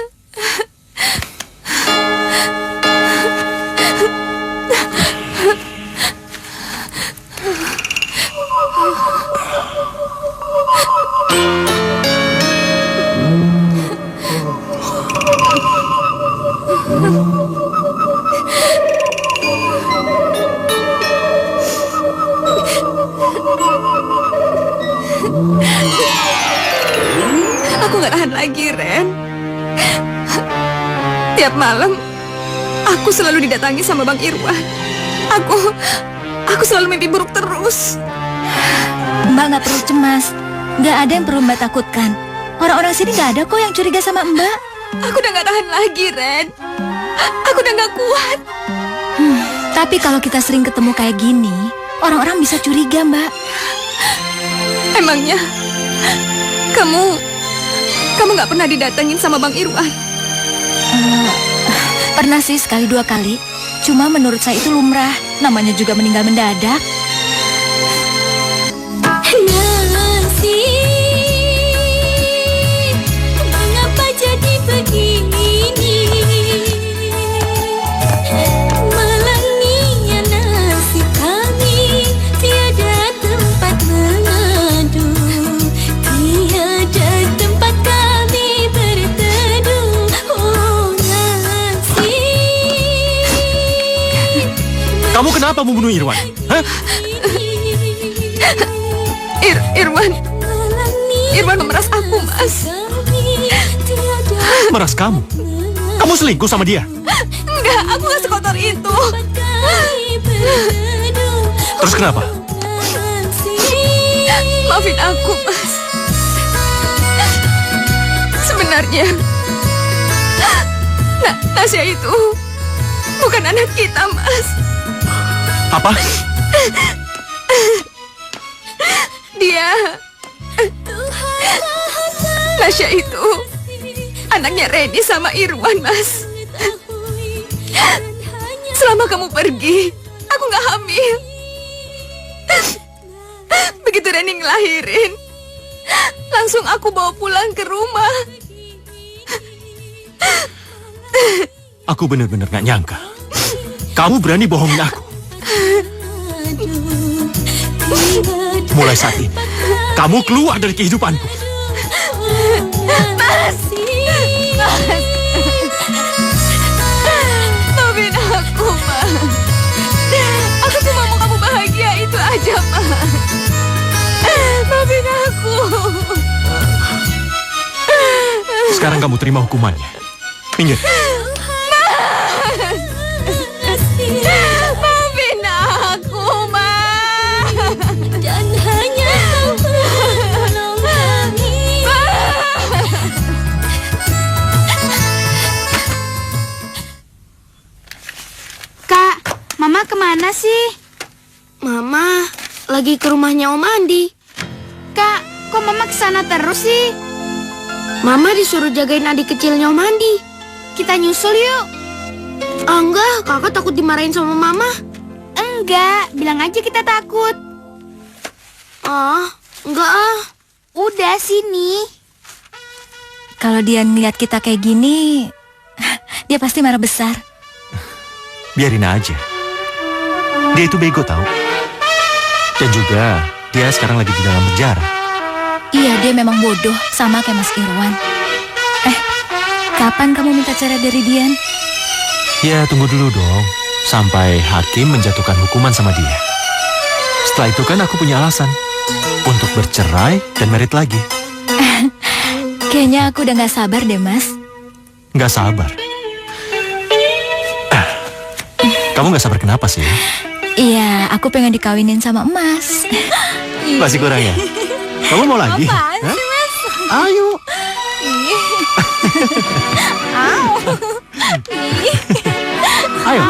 Speaker 5: Aku gak tahan lagi, Ren. Tiap malam, aku selalu didatangi sama Bang Irwan. Aku selalu mimpi buruk terus.
Speaker 2: Mbak nggak perlu cemas. Nggak ada yang perlu Mbak takutkan. Orang-orang sini nggak ada kok yang curiga sama Mbak.
Speaker 5: Aku udah gak tahan lagi, Ren. Aku udah gak kuat.
Speaker 2: Tapi kalau kita sering ketemu kayak gini, orang-orang bisa curiga, Mbak.
Speaker 5: Emangnya kamu gak pernah didatengin sama Bang Irwan?
Speaker 2: Pernah sih sekali dua kali. Cuma menurut saya itu lumrah. Namanya juga meninggal mendadak.
Speaker 6: Nasi, mengapa jadi begini? Malangnya nasib kami, tiada tempat mengadu, tiada tempat kami berteduh. Oh Nasi,
Speaker 3: Kamu kenapa membunuh Irwan? Hah?
Speaker 5: Irwan memeras aku, Mas.
Speaker 3: Meras kamu? Kamu selingkuh sama dia?
Speaker 5: Enggak, aku gak sekotor itu.
Speaker 3: Terus kenapa?
Speaker 5: Maafin aku, Mas. Sebenarnya Nasya itu bukan anak kita, Mas.
Speaker 3: Apa?
Speaker 5: Nasya itu anaknya Reni sama Irwan, Mas. Selama kamu pergi, aku gak hamil. Begitu Reni ngelahirin, langsung aku bawa pulang ke rumah.
Speaker 3: Aku benar-benar gak nyangka kamu berani bohongin aku. Mulai saat ini, kamu keluar dari kehidupanku.
Speaker 5: Mas! Maafin aku, Mas. Aku cuma mau kamu bahagia, itu aja, Mas. Maafin aku.
Speaker 3: Sekarang kamu terima hukumannya. Minggir.
Speaker 5: Maafin aku, Mas.
Speaker 6: dan hanya tolong kami.
Speaker 11: Kak, Mama kemana sih?
Speaker 6: Mama lagi ke rumahnya Om Andi.
Speaker 11: Kak, kok Mama kesana terus sih?
Speaker 6: Mama disuruh jagain adik kecilnya Om Andi.
Speaker 11: Kita nyusul yuk.
Speaker 6: Enggak, kakak takut dimarahin sama Mama.
Speaker 11: Enggak, bilang aja kita takut.
Speaker 6: Enggak ah.
Speaker 11: Udah sini.
Speaker 2: Kalau dia ngeliat kita kayak gini, dia pasti marah besar.
Speaker 3: Biarin aja. Dia itu bego tahu. Dan juga dia sekarang lagi di dalam penjara.
Speaker 2: Iya, dia memang bodoh, sama kayak Mas Irwan. Kapan kamu minta cerai dari Dian?
Speaker 3: Ya, tunggu dulu dong. Sampai hakim menjatuhkan hukuman sama dia. Setelah itu kan aku punya alasan untuk bercerai dan merit lagi.
Speaker 2: Kayaknya aku udah gak sabar deh, Mas.
Speaker 3: Gak sabar? Kamu gak sabar kenapa sih?
Speaker 2: Iya, aku pengen dikawinin sama emas.
Speaker 3: Masih kurang ya? Kamu mau lagi?
Speaker 2: Apaan sih, Mas?
Speaker 3: Ayo. Ayo.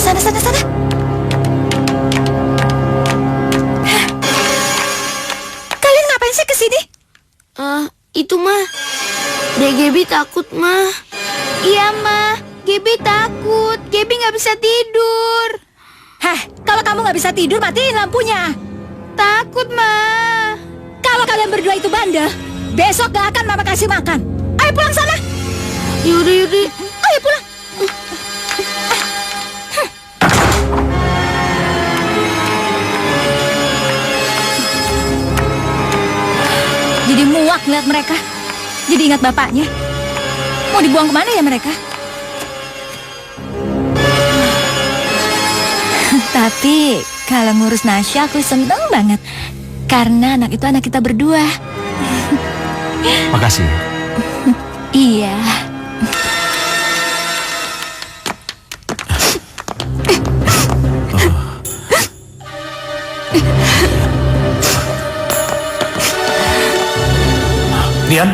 Speaker 2: Sana. Kalian ngapain sih kesini?
Speaker 11: Itu mah. Dek Gaby takut mah. Iya mah, Gaby takut. Gaby nggak bisa tidur.
Speaker 2: Kalau kamu nggak bisa tidur, matiin lampunya.
Speaker 11: Takut mah.
Speaker 2: Kalau kalian berdua itu bandel, besok gak akan Mama kasih makan. Ayo pulang sana.
Speaker 11: Yaudah.
Speaker 2: Ayo pulang. Jadi muak ngeliat mereka. Jadi ingat bapaknya. Mau dibuang kemana ya mereka? Tapi kalau ngurus Nasya aku seneng banget. Karena anak itu anak kita berdua.
Speaker 3: Makasih.
Speaker 2: Iya.
Speaker 8: Dian,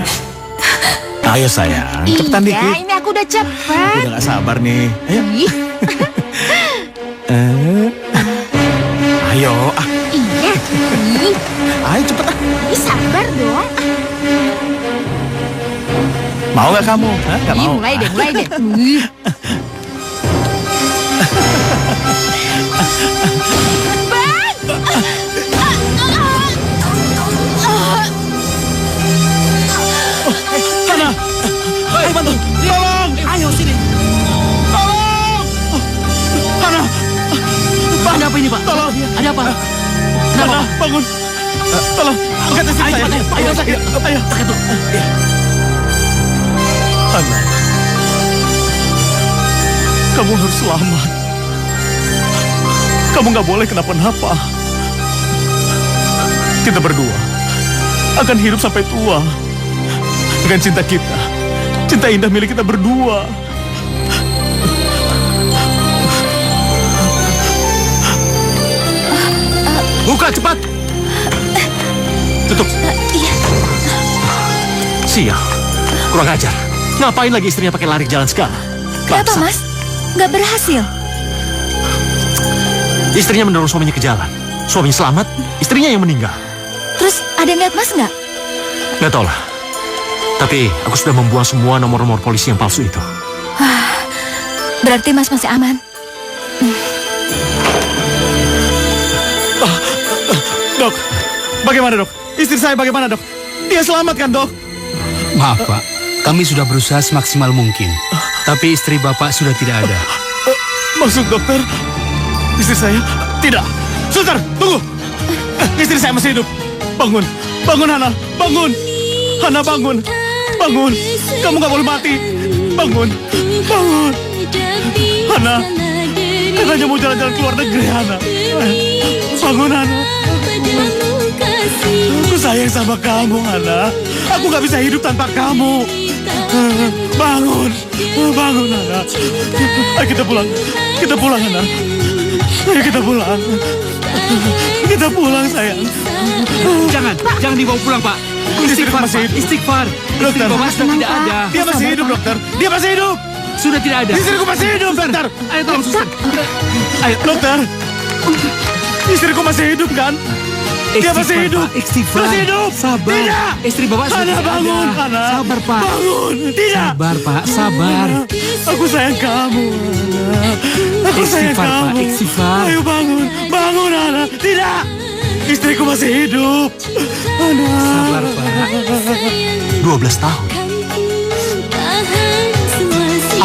Speaker 8: ayo sayang, cepetan
Speaker 9: Iya,
Speaker 8: dikit.
Speaker 9: ini aku udah
Speaker 8: Aku
Speaker 9: cepet.
Speaker 8: udah gak sabar nih. Ayo. Ayo,
Speaker 9: Iya.
Speaker 8: ayo cepet ah.
Speaker 9: Ih, sabar dong.
Speaker 8: Mau gak kamu? Hah? Gak mau?
Speaker 9: Mulai deh.
Speaker 8: Hana, ayo bantu. Tolong.
Speaker 1: Ayo sini.
Speaker 8: Hana,
Speaker 10: Ada apa ini, Pak?
Speaker 8: tolong.
Speaker 10: Ada apa?
Speaker 8: Hana, bangun. Tolong, angkat istri saya. Ayo, ayo. Hana, kamu harus selamat. Kamu gak boleh kenapa-napa. Kita berdua akan hidup sampai tua dengan cinta kita, cinta indah milik kita berdua.
Speaker 3: Buka cepat. Tutup. Sial. Kurang ajar. Ngapain lagi istrinya pakai lari jalan segala?
Speaker 2: Kenapa,
Speaker 3: Bangsa.
Speaker 2: Mas? Gak berhasil.
Speaker 3: Istrinya mendorong suaminya ke jalan. Suaminya selamat, istrinya yang meninggal.
Speaker 2: Terus ada yang lihat Mas nggak?
Speaker 3: Nggak tahu lah. Tapi aku sudah membuang semua nomor-nomor polisi yang palsu itu.
Speaker 2: Berarti Mas masih aman.
Speaker 8: Dok, bagaimana dok? Istri saya bagaimana dok? Dia selamat kan dok?
Speaker 12: Maaf Pak, kami sudah berusaha semaksimal mungkin. Tapi istri Bapak sudah tidak ada.
Speaker 8: Maksud dokter, istri saya tidak. Suster, tunggu. Istri saya masih hidup. Bangun, bangun Hana, bangun. Hana bangun, bangun. Kamu gak boleh mati. Bangun, bangun. Hana, katanya mau jalan-jalan ke luar negeri Hana. Bangun Hana. Aku sayang sama kamu Hana. Aku gak bisa hidup tanpa kamu. Bangun, bangun Hana. Ayo kita pulang Hana. Ayo kita pulang. Kita pulang sayang.
Speaker 1: Jangan dibawa pulang, Pak. Istighfar,
Speaker 8: masih
Speaker 1: Pak.
Speaker 8: hidup.
Speaker 1: Istighfar.
Speaker 8: Dokter,
Speaker 1: Istri Bapak sudah tidak ada.
Speaker 8: Dia masih hidup dokter. Dia masih hidup.
Speaker 1: Sudah tidak ada.
Speaker 8: Istriku masih hidup dokter.
Speaker 1: Ayo tolong suster.
Speaker 8: Ayo dokter. Istriku masih hidup kan? Dia masih
Speaker 1: Istighfar,
Speaker 8: hidup.
Speaker 1: Pak. Istighfar.
Speaker 8: Masih hidup.
Speaker 1: Sabar.
Speaker 8: Tidak.
Speaker 1: Istri Bapak sudah
Speaker 8: Hana
Speaker 1: tidak
Speaker 8: bangun,
Speaker 1: ada.
Speaker 8: Hana.
Speaker 1: Sabar, Pak.
Speaker 8: Bangun. Tidak.
Speaker 1: Sabar, Pak. Sabar.
Speaker 8: Aku sayang kamu, Hana. Aku sayang
Speaker 1: Istighfar, Pak.
Speaker 8: kamu.
Speaker 1: Istighfar.
Speaker 8: Ayo bangun. Bangun, Hana. Tidak. Istriku masih hidup. Hana.
Speaker 1: Sabar, Pak.
Speaker 3: 12 tahun.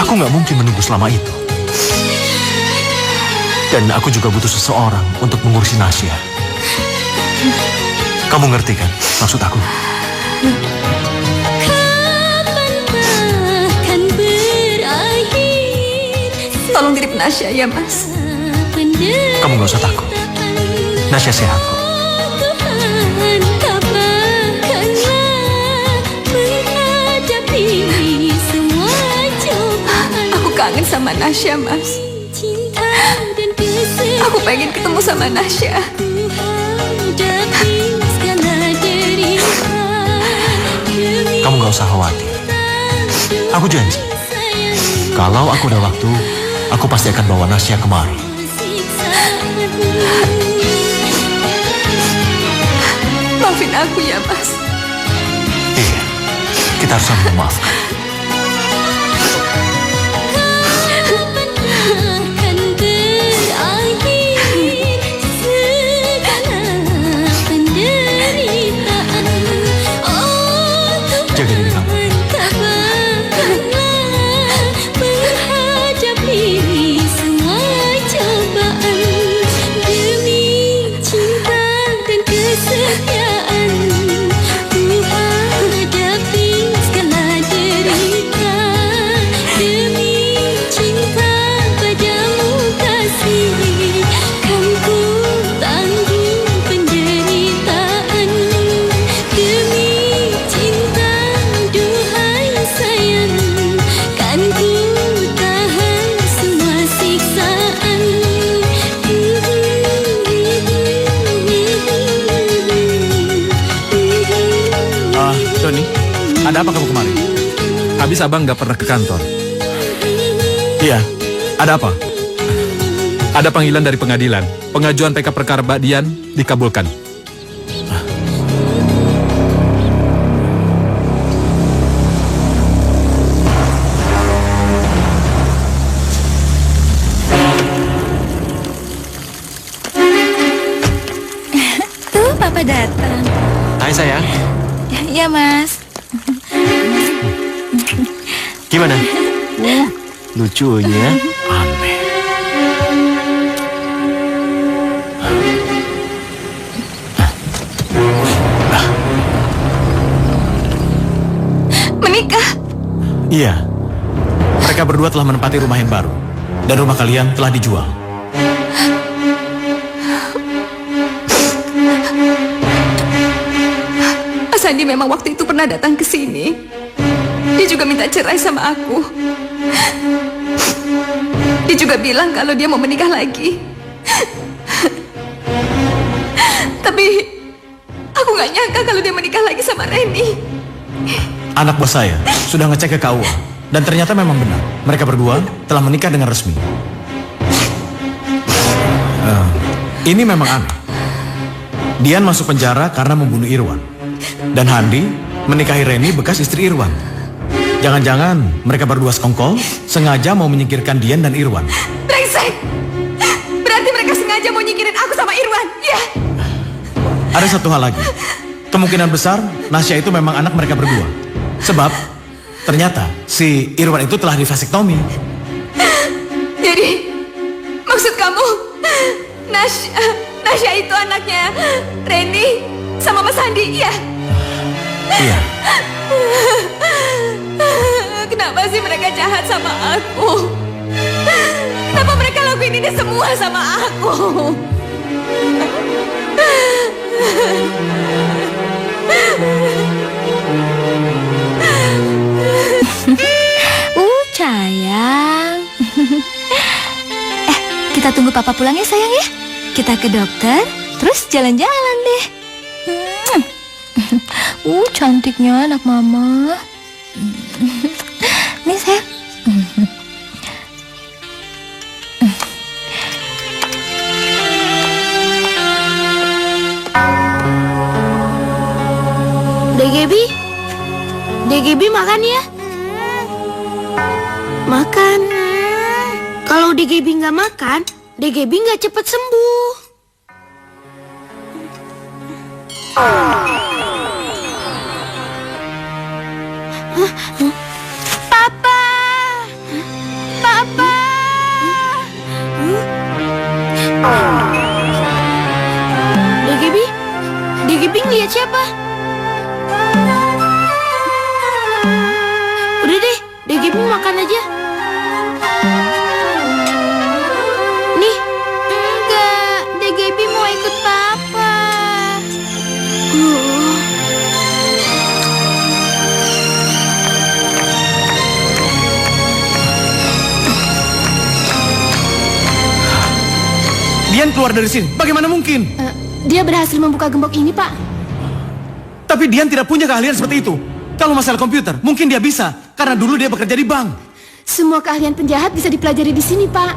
Speaker 3: Aku nggak mungkin menunggu selama itu. Dan aku juga butuh seseorang untuk mengurusi Nasya. Kamu ngerti kan maksud aku?
Speaker 2: Tolong titip Nasya ya, Mas.
Speaker 3: Kamu nggak usah takut. Nasya sehat kok.
Speaker 2: Aku kangen sama Nasya, Mas. Aku pengen ketemu sama Nasya.
Speaker 3: Kamu nggak usah khawatir. Aku janji, kalau aku ada waktu, aku pasti akan bawa Nasya kemari.
Speaker 2: Maafin aku ya, Mas.
Speaker 3: Iya, kita harus saling memaafkan. Jaga diri kamu.
Speaker 8: Doni, ada apa kamu kemari?
Speaker 7: Habis abang nggak pernah ke kantor.
Speaker 8: Iya, ada apa?
Speaker 7: Ada panggilan dari pengadilan. Pengajuan PK perkara Mbak Dian dikabulkan.
Speaker 2: Tuh, Papa datang.
Speaker 3: Hai sayang,
Speaker 2: Ya, Mas.
Speaker 3: gimana? Lucunya aneh.
Speaker 2: Menikah?
Speaker 8: Iya. Mereka berdua telah menempati rumah yang baru. Dan rumah kalian telah dijual.
Speaker 2: Mas Andi memang waktu itu pernah datang ke sini. Dia juga minta cerai sama aku. Dia juga bilang kalau dia mau menikah lagi. Tapi aku gak nyangka kalau dia menikah lagi sama Reni.
Speaker 8: Anak bos saya sudah ngecek ke KUA. Dan ternyata memang benar. Mereka berdua telah menikah dengan resmi. Ini memang aneh. Dian masuk penjara karena membunuh Irwan. Dan Handi menikahi Reni bekas istri Irwan. Jangan-jangan mereka berdua sekongkol sengaja mau menyingkirkan Dian dan Irwan.
Speaker 2: Brengsek! Berarti mereka sengaja mau nyingkirin aku sama Irwan, ya?
Speaker 8: Ada satu hal lagi. Kemungkinan besar Nasya itu memang anak mereka berdua. Sebab ternyata si Irwan itu telah divasektomi.
Speaker 2: Jadi, maksud kamu Nasya itu anaknya Reni sama Mas Handi, iya?
Speaker 8: Iya.
Speaker 2: Kenapa sih mereka jahat sama aku? Kenapa mereka lakuin ini semua sama aku?
Speaker 6: Sayang. Kita tunggu Papa pulang ya sayang ya. Kita ke dokter, terus jalan-jalan deh. Cantiknya anak mama. Nih sayang.
Speaker 11: DGB makan ya. Makan. Kalau DGB nggak makan, DGB nggak cepet sembuh.
Speaker 6: Papa.
Speaker 11: DGB makan aja. Nih. Enggak, DGB mau ikut papa.
Speaker 8: Dian keluar dari sini. Bagaimana mungkin?
Speaker 9: Dia berhasil membuka gembok ini, Pak.
Speaker 8: Tapi Dian tidak punya keahlian seperti itu. Kalau masalah komputer, mungkin dia bisa. Karena dulu dia bekerja di bank.
Speaker 9: Semua keahlian penjahat bisa dipelajari di sini, Pak.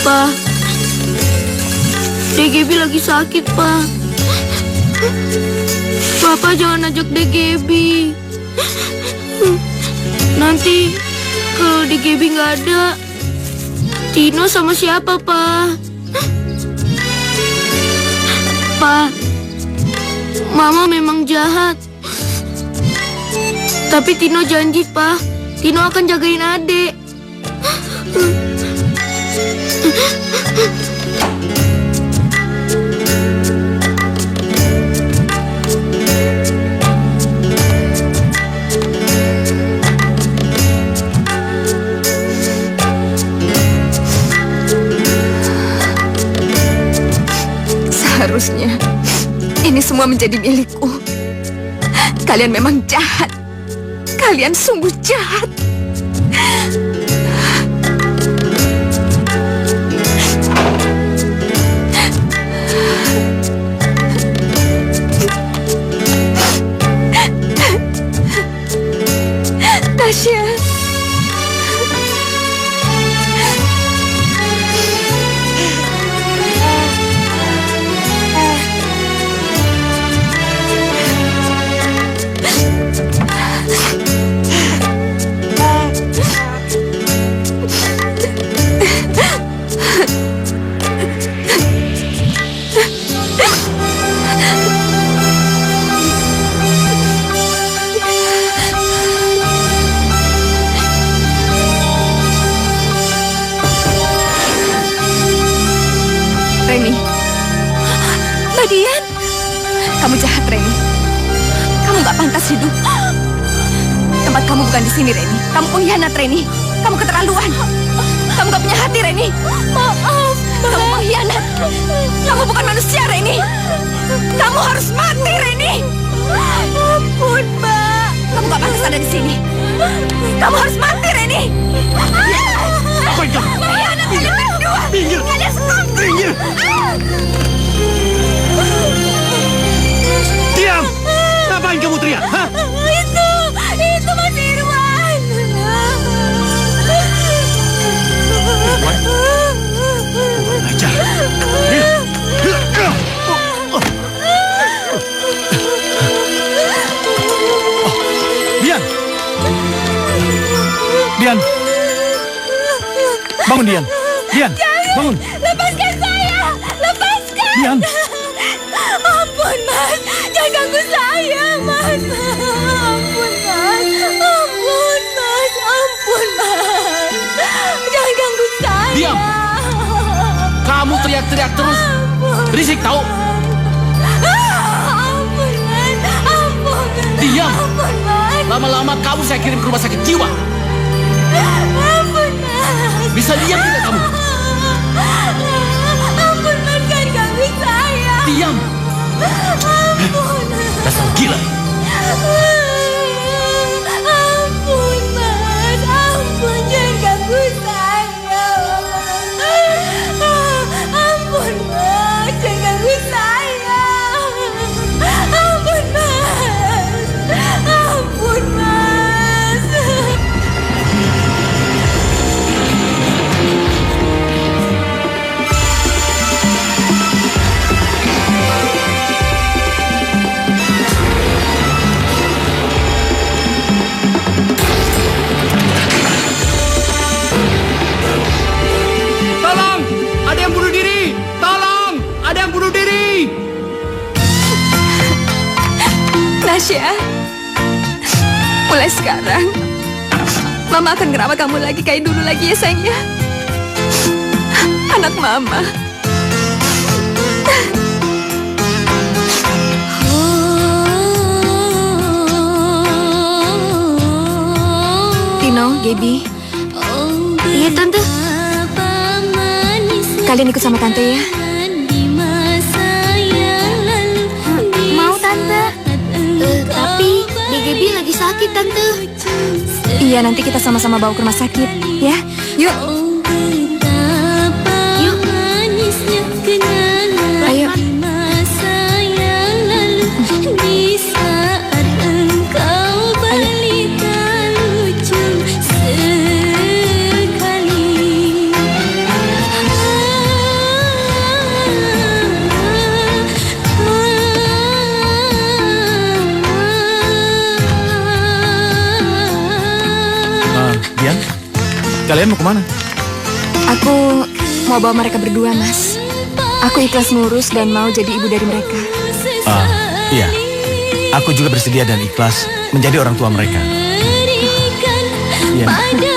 Speaker 11: Pak, DGB lagi sakit, Pak. Papa jangan ajak DGB. Nanti kalau DGB nggak ada, Tino sama siapa, Pak? Pak, Mama memang jahat. Tapi Tino janji, Pak, Tino akan jagain adik.
Speaker 5: Seharusnya ini semua menjadi milikku. Kalian memang jahat. Kalian sungguh jahat. Tasya. Reni. Mbak Dian. Kamu jahat, Reni. Kamu gak pantas hidup. Tempat kamu bukan di sini, Reni. Kamu pengkhianat, Reni. Kamu keterlaluan. Kamu gak punya hati, Reni. Maaf, kamu pengkhianat. Kamu bukan manusia, Reni. Kamu harus mati, Reni. Ampun, Mbak. Kamu gak pantas ada di sini. Kamu harus mati, Reni.
Speaker 8: Apa itu?
Speaker 5: Pengkhianat kalian berdua.
Speaker 8: Pinggir.
Speaker 5: Kalian semua.
Speaker 8: Pinggir. Diam! Ngapain kamu teriak? Hah?
Speaker 6: Itu Mas Irwan.
Speaker 8: Kurang ajar. Dian! Dian! Bangun, Dian! Dian! Bangun!
Speaker 6: Lepaskan saya. Lepaskan.
Speaker 8: Dian!
Speaker 6: Ampun, Mas. Jangan ganggu saya, Mas. Ampun, Mas. Ampun, Mas. Ampun, Mas. Jangan ganggu saya.
Speaker 10: Diam! Kamu teriak-teriak terus. Berisik tahu.
Speaker 6: Ampun, Mas. Ampun.
Speaker 10: Diam!
Speaker 6: Ampun, Mas.
Speaker 10: Lama-lama kamu saya kirim ke rumah sakit jiwa.
Speaker 6: Ampun, Mas.
Speaker 10: Bisa diam tidak kamu?
Speaker 6: Ampun, Mas. Jangan ganggu saya.
Speaker 10: Diam!
Speaker 6: Ampun.
Speaker 10: Dasar gila.
Speaker 6: Ampun, Mas. Ampun, jangan ganggu saya. Ampun, Mas. Jangan ganggu saya. Ampun, Mas. Ampun, Mas.
Speaker 10: Tolong! Ada yang bunuh diri! Tolong! Ada yang bunuh diri!
Speaker 5: Nasya, mulai sekarang Mama akan ngerawat kamu lagi kayak dulu lagi ya, sayangnya. Anak Mama. Gaby.
Speaker 11: Iya, Tante.
Speaker 5: Kalian ikut sama Tante ya.
Speaker 11: Mau, Tante. Tapi Dek Gaby lagi sakit, Tante.
Speaker 5: Iya, nanti kita sama-sama bawa ke rumah sakit, ya. Yuk.
Speaker 11: Yuk.
Speaker 5: Ayo.
Speaker 8: Dian, kalian mau kemana?
Speaker 5: Aku mau bawa mereka berdua, Mas. Aku ikhlas ngurus dan mau jadi ibu dari mereka.
Speaker 8: Iya. Aku juga bersedia dan ikhlas menjadi orang tua mereka. Dian.